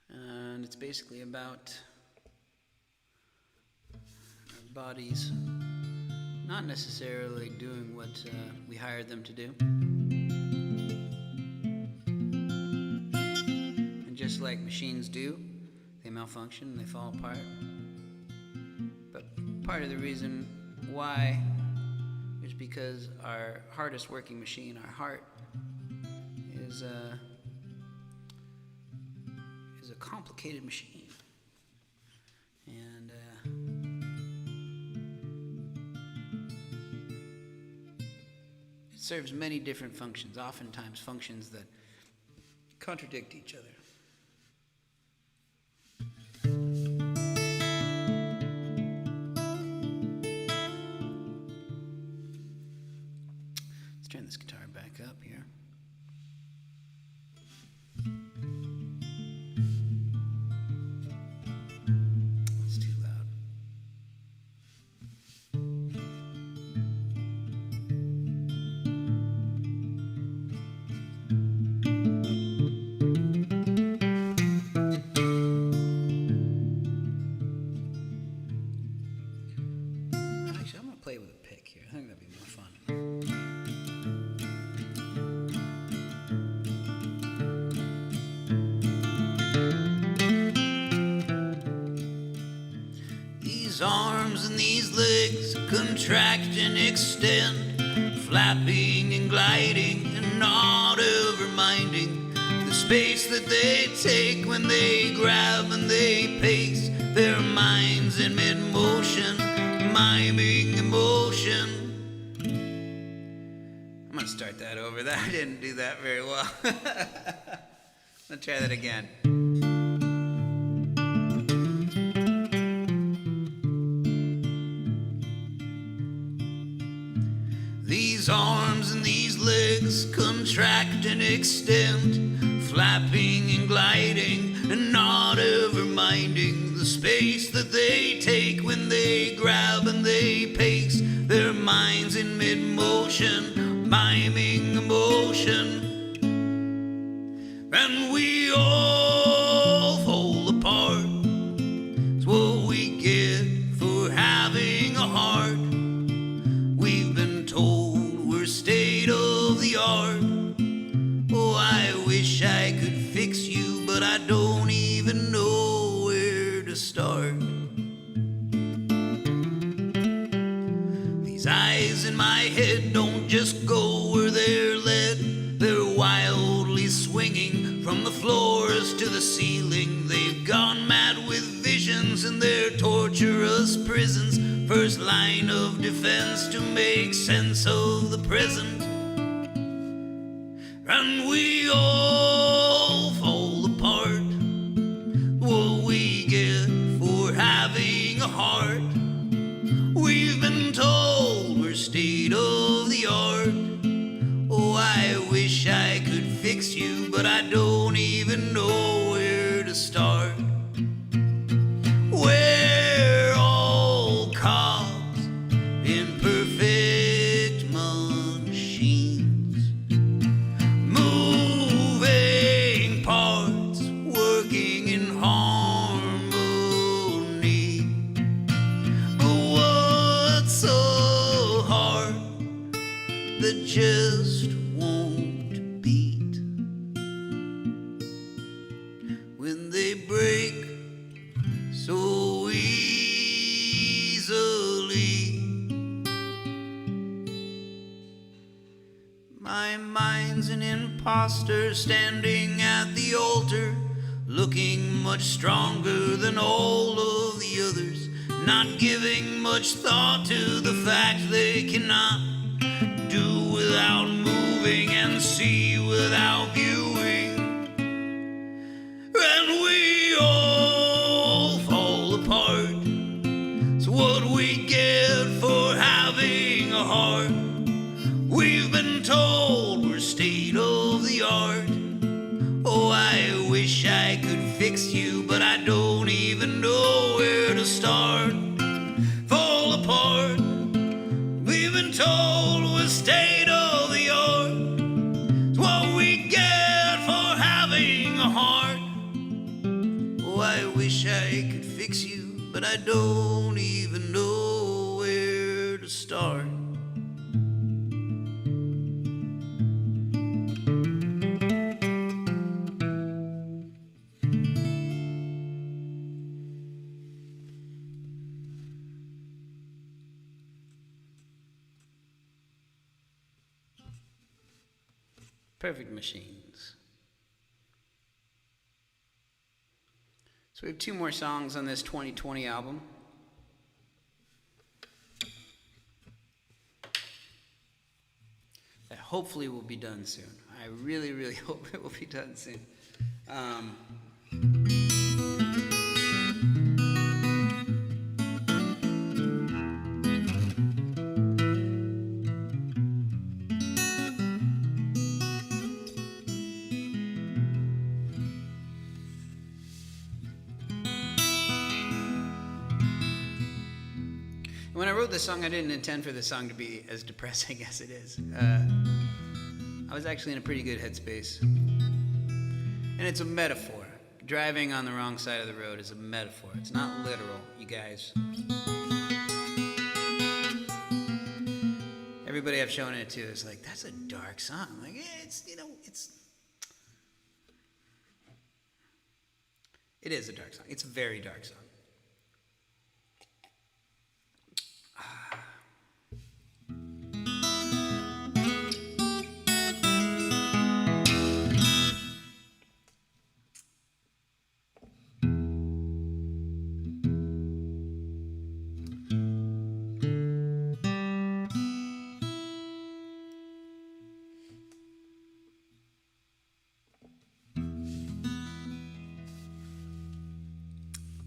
And it's basically about our bodies not necessarily doing what we hired them to do. And just like machines do, they malfunction and they fall apart. But part of the reason why is because our hardest working machine, our heart, is a complicated machine. And it serves many different functions, oftentimes functions that contradict each other. Let's turn this guitar back up here. It's too loud. Actually, I'm going to play with a pick here. I think that'd be more fun. These arms and these legs contract and extend, flapping and gliding and not ever minding the space that they take when they grab and they pace, their minds in mid-motion, miming emotion. I'm gonna start that over. I didn't do that very well. Let's try that again. These arms and these legs contract and extend, flapping and gliding and not ever minding the space that they take when they grab and they pace, their minds in mid-motion, miming emotion. And we all fall apart. It's what we get for having a heart. We've been told we're state of the art. Oh, I wish I could fix you, but I don't even know where to start. These eyes in my head don't just go where they're led. They're wildly swinging from the floors to the ceiling. They've gone mad with visions in their torturous prisons. First line of defense to make sense of the present. And we all fall apart. What we get for having a heart. We've been told we're state of the art. Oh, I wish I could fix you, but I don't even know where to start. just won't beat. When they break so easily, my mind's an imposter standing at the altar, looking much stronger than all of the others, not giving much thought to the fact they cannot do without moving and see without viewing. And we all fall apart. So what we get for having a heart? We've been told we're state of the art. Oh, I wish I could fix you, but I don't even know where to start. Fall apart. We've been told we're state of the art. It's what we get for having a heart. Oh, I wish I could fix you, but I don't even know where to start. Perfect Machines. So we have 2 more songs on this 2020 album. That hopefully will be done soon. I really, really hope it will be done soon. When I wrote this song, I didn't intend for the song to be as depressing as it is. I was actually in a pretty good headspace. And it's a metaphor. Driving on the wrong side of the road is a metaphor. It's not literal, you guys. Everybody I've shown it to is like, that's a dark song. I'm like, yeah, it is a dark song. It's a very dark song.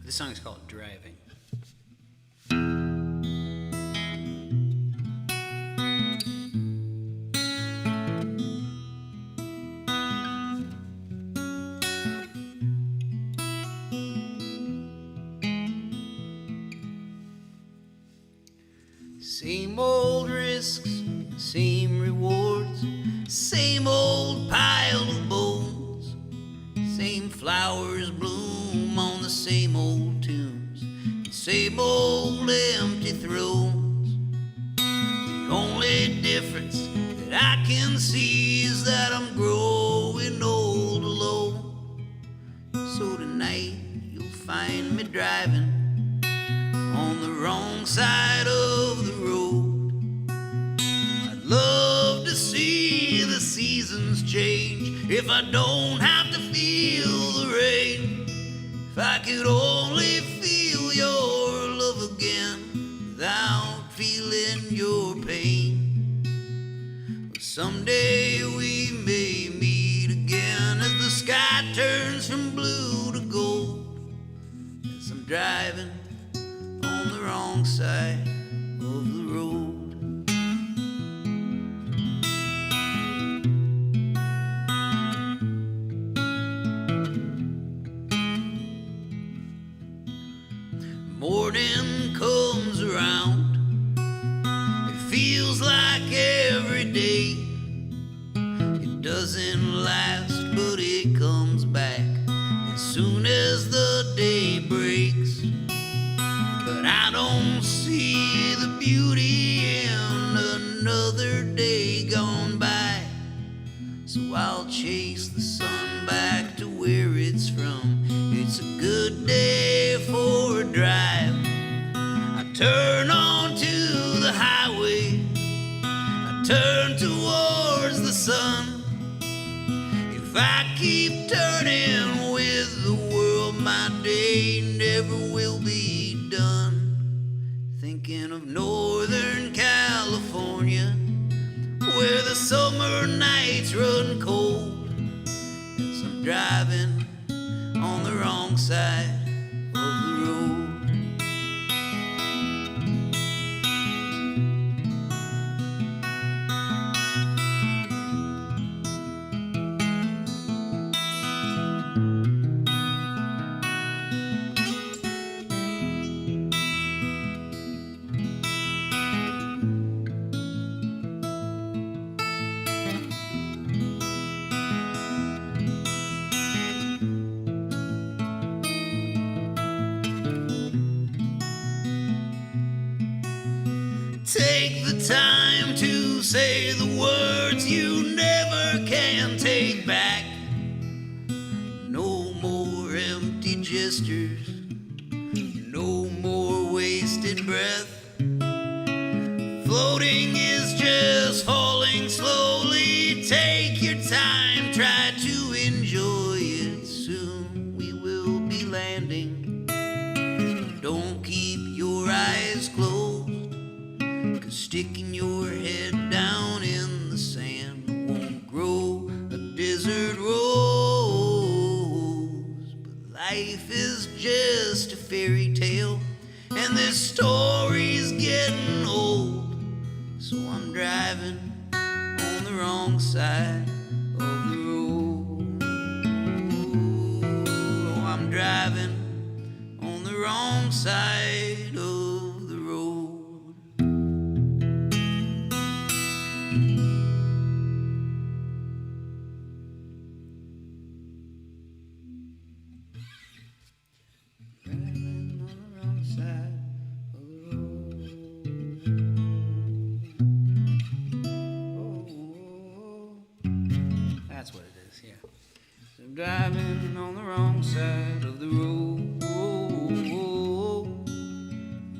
This song is called Driving. Same old risks, same rewards, same old pile of bones, same flowers bloom on the same old tunes, same old empty thrones. The only difference that I can see is that I'm growing old alone. So tonight you'll find me driving on the wrong side of the road. I'd love to see the seasons change if I don't have to feel the rain. If I could only feel your love again without feeling your pain. But someday we may meet again as the sky turns from blue to gold, as I'm driving on the wrong side of the road. Morning comes around, it feels like every day. It doesn't last, but it comes back as soon as the day breaks. But I don't see the beauty in another day gone So I'll chase the sun back to where it's from. It's a good day for a drive. I turn onto the highway. I turn towards the sun. If I keep turning with the world, my day never will be done. Thinking of Northern California, where the summer nights run cold, as I'm driving on the wrong side of the road. Take the time to say the words you never can take back. No more empty gestures, no more wasted breath. Floating is just falling slowly. Take your time, try to enjoy it. Soon we will be landing. Don't keep your eyes closed, 'cause sticking your head down in the sand won't grow a desert rose. But life is just a fairy tale, and this story's getting old. So I'm driving on the wrong side of the road. Oh, I'm driving on the wrong side of the road. Driving on the wrong side of the road. Oh, that's what it is, yeah. So I'm driving on the wrong side of the road.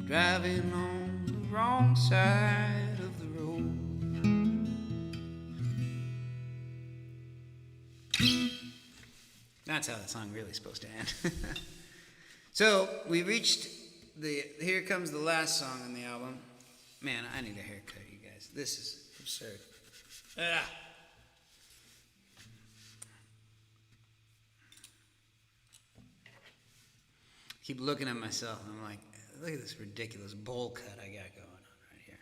Driving on the wrong side of the road. That's how the song really is supposed to end. So we reached here comes the last song on the album. Man, I need a haircut, you guys. This is absurd. Keep looking at myself and I'm like, look at this ridiculous bowl cut I got going on right here.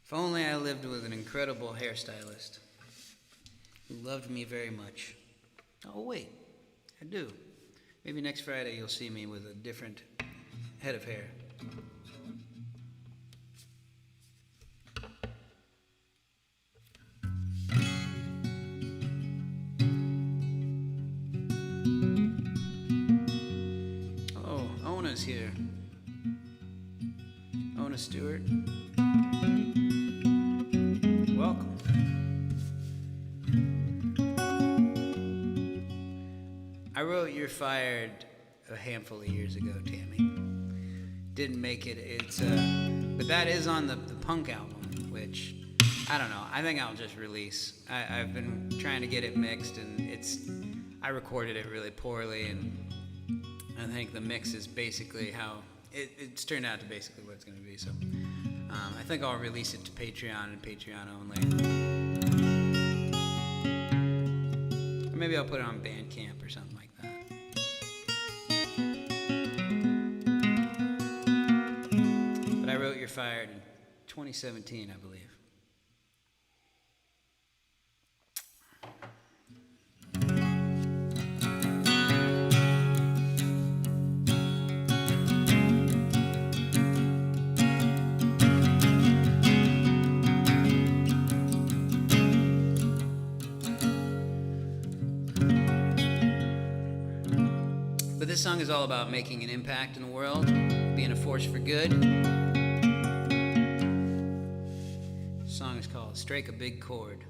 If only I lived with an incredible hairstylist who loved me very much. Oh wait, I do. Maybe next Friday you'll see me with a different head of hair. Oh, Ona's here. Ona Stewart. Welcome. I wrote You're Fired a handful of years ago, Tammy. Didn't make it. But that is on the punk album, which, I don't know. I think I'll just release. I've been trying to get it mixed, and I recorded it really poorly, and I think the mix is basically how, it's turned out to basically what it's going to be, so I think I'll release it to Patreon and Patreon only. Or maybe I'll put it on Bandcamp or something like that. But I wrote You're Fired in 2017, I believe. But this song is all about making an impact in the world, being a force for good. The song is called Strike a Big Chord.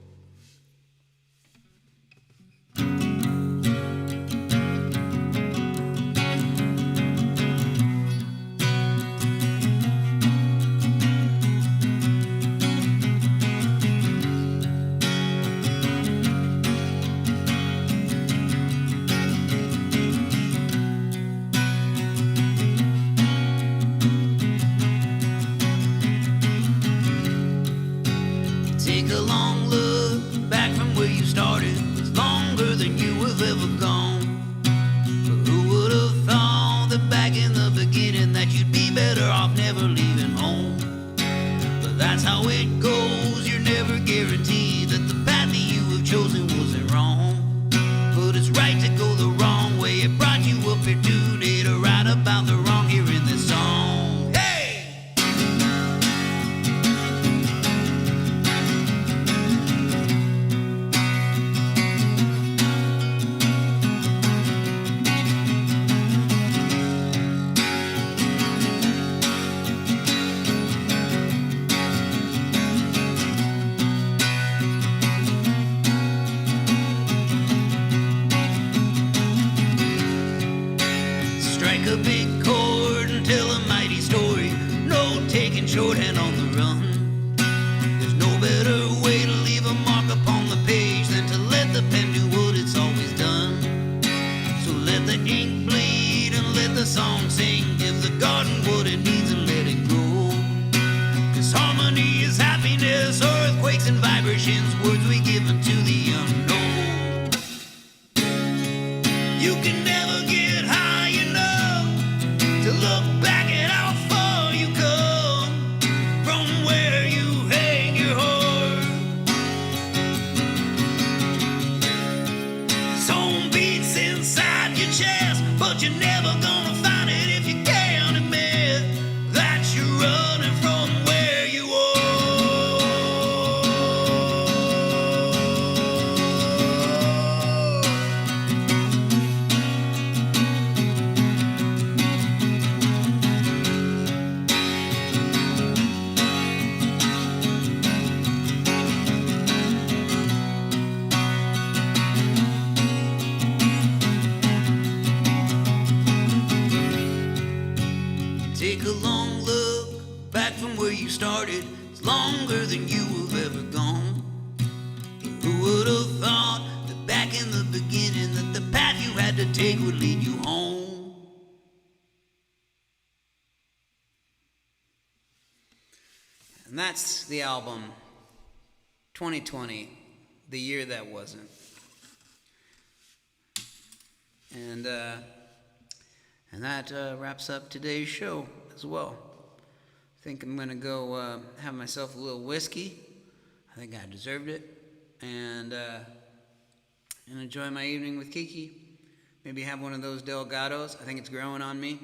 learn what it needs and let it go. 'Cause harmony is happiness, earthquakes and vibrations, words we give into the unknown. You can never get high enough to look back at how far you come from where you hang your heart. Home beats inside your chest, but you're never gonna find it if you can't admit that you're running from where you are. Take a long look back from where you started. It's longer than you have ever gone. Who would have thought that back in the beginning that the path you had to take would lead you home? And that's the album 2020, the year that wasn't. And that wraps up today's show as well. I think I'm going to go have myself a little whiskey. I think I deserved it. And enjoy my evening with Kiki. Maybe have one of those Delgados. I think it's growing on me.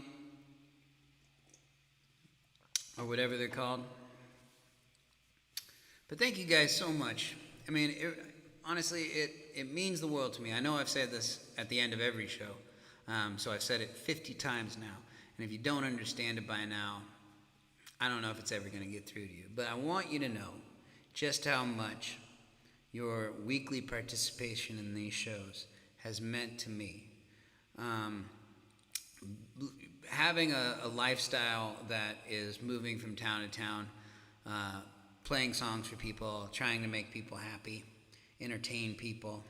Or whatever they're called. But thank you guys so much. I mean, honestly, it means the world to me. I know I've said this at the end of every show. So I've said it 50 times now. And if you don't understand it by now, I don't know if it's ever going to get through to you. But I want you to know just how much your weekly participation in these shows has meant to me. Having a lifestyle that is moving from town to town, playing songs for people, trying to make people happy, entertain people,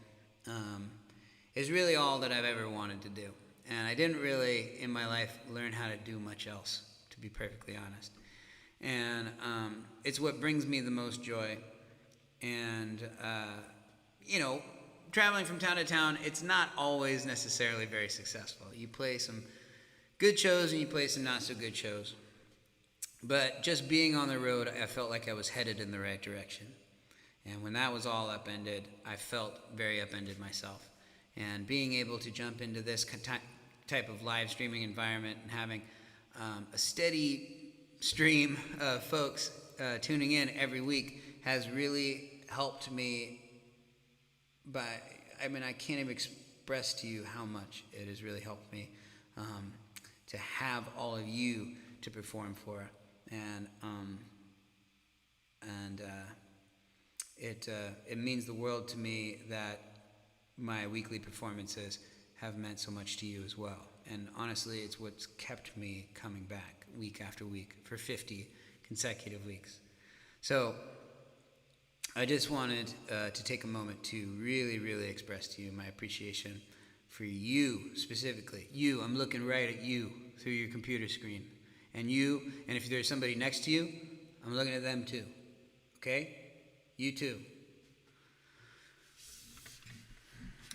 is really all that I've ever wanted to do. And I didn't really, in my life, learn how to do much else, to be perfectly honest. And it's what brings me the most joy. And, traveling from town to town, it's not always necessarily very successful. You play some good shows and you play some not so good shows. But just being on the road, I felt like I was headed in the right direction. And when that was all upended, I felt very upended myself. And being able to jump into this type of live streaming environment and having a steady stream of folks tuning in every week has really helped me I can't even express to you how much it has really helped me to have all of you to perform for. And it means the world to me that my weekly performances have meant so much to you as well. And honestly, it's what's kept me coming back week after week for 50 consecutive weeks. So I just wanted to take a moment to really, really express to you my appreciation for you specifically. You, I'm looking right at you through your computer screen. And you, and if there's somebody next to you, I'm looking at them too. Okay? You too.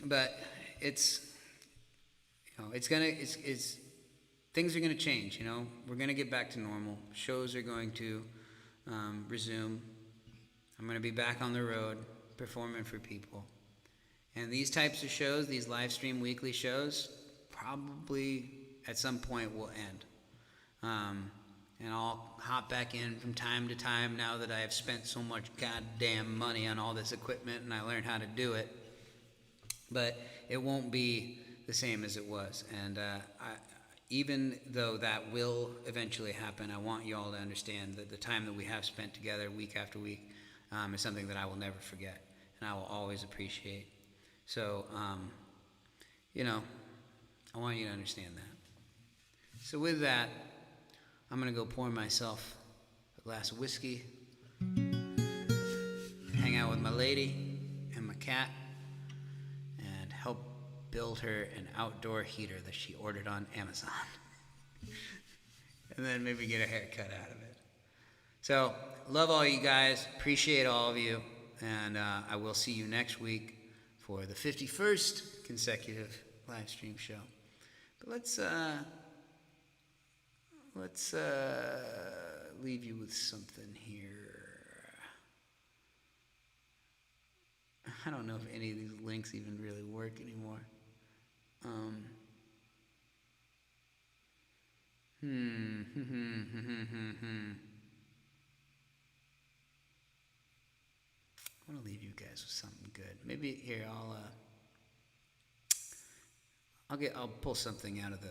But it's things are gonna change. We're gonna get back to normal. Shows are going to resume. I'm gonna be back on the road performing for people. And these types of shows, these live stream weekly shows, probably at some point will end. And I'll hop back in from time to time now that I have spent so much goddamn money on all this equipment and I learned how to do it. But it won't be the same as it was. And even though that will eventually happen, I want you all to understand that the time that we have spent together week after week is something that I will never forget and I will always appreciate. So, I want you to understand that. So with that, I'm going to go pour myself a glass of whiskey, hang out with my lady and my cat, and help build her an outdoor heater that she ordered on Amazon. and then maybe get a haircut out of it. So, love all you guys. Appreciate all of you. And I will see you next week for the 51st consecutive live stream show. But let's leave you with something here. I don't know if any of these links even really work anymore. I want to leave you guys with something good. Maybe here I'll pull something out of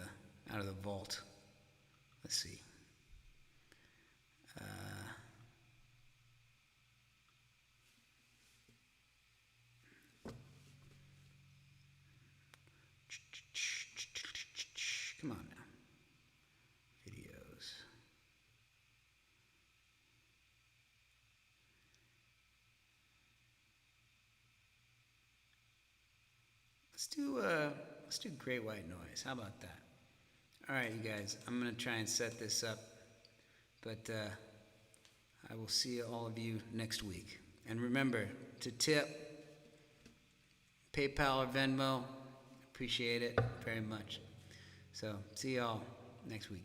the vault. Let's see. Come on now. Videos. Let's do Great White Noise. How about that? All right, you guys. I'm gonna try and set this up, but I will see all of you next week. And remember to tip, PayPal or Venmo. Appreciate it very much. So, see y'all next week.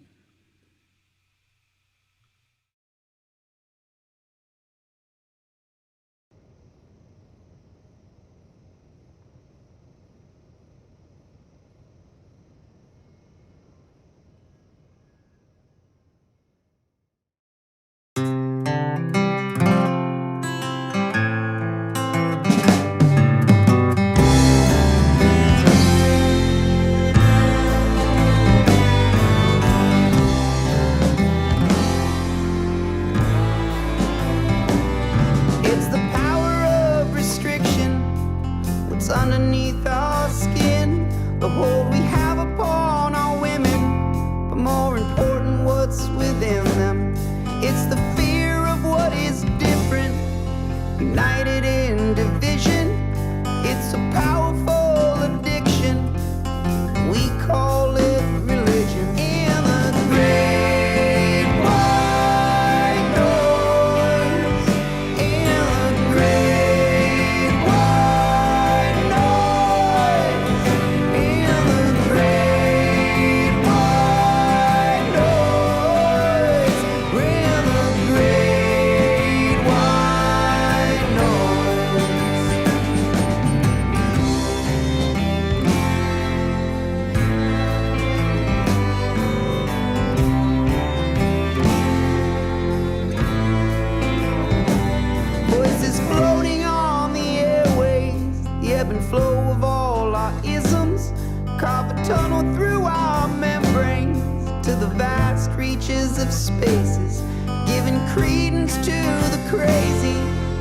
It's the power of restriction, what's underneath our skin, the hold we have upon our women, but more important, what's within them. It's the fear of what is different, united in division. It's a powerful addiction, we call it religion. In the great white noise, in the great white noise, in the great white noise, we're in the great white noise. Voices floating on the airways, the ebb and flow of all our isms, carve a tunnel through our membranes to the vast reaches of spaces, giving credence to the crazy,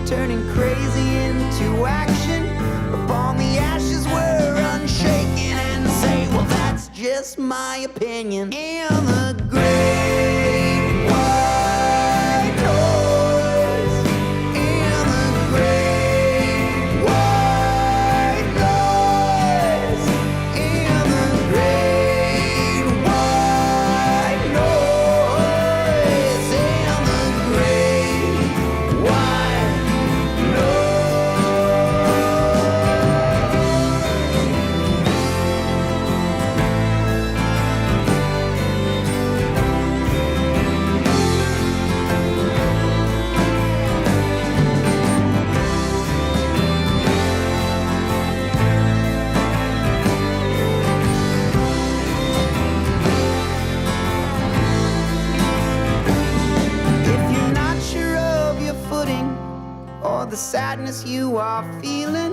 turning crazy into action. Upon the ashes we're unshaken and say, well, that's just my opinion. In the great white noise, in the great white noise, in the great white noise, in the great white If you're not sure of your footing or the sadness you are feeling,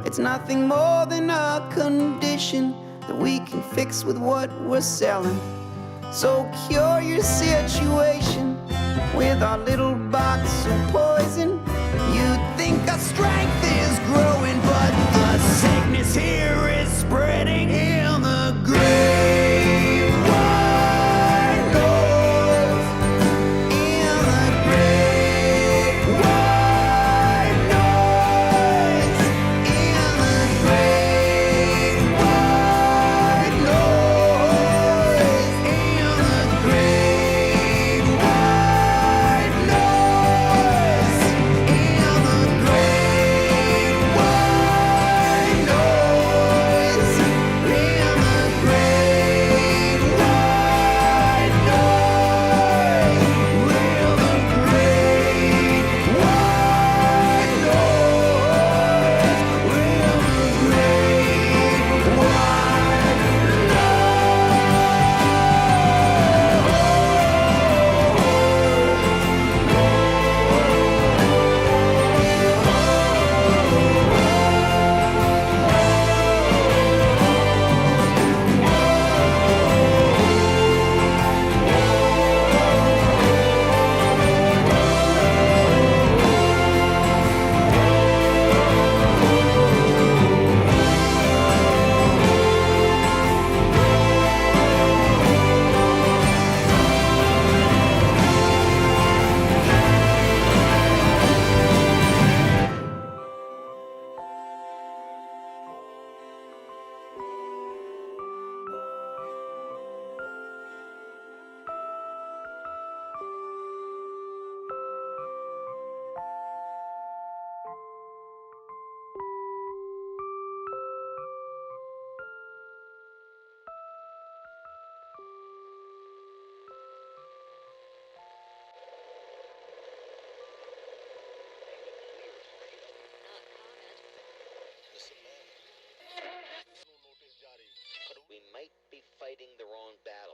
it's nothing more than a condition that we can fix with what we're selling. So cure your situation with our little box of poison. You'd think our strength is growing, but the sickness here is spreading. In the great white noise, in the great white noise, in the great white noise, in the great fighting the wrong battle.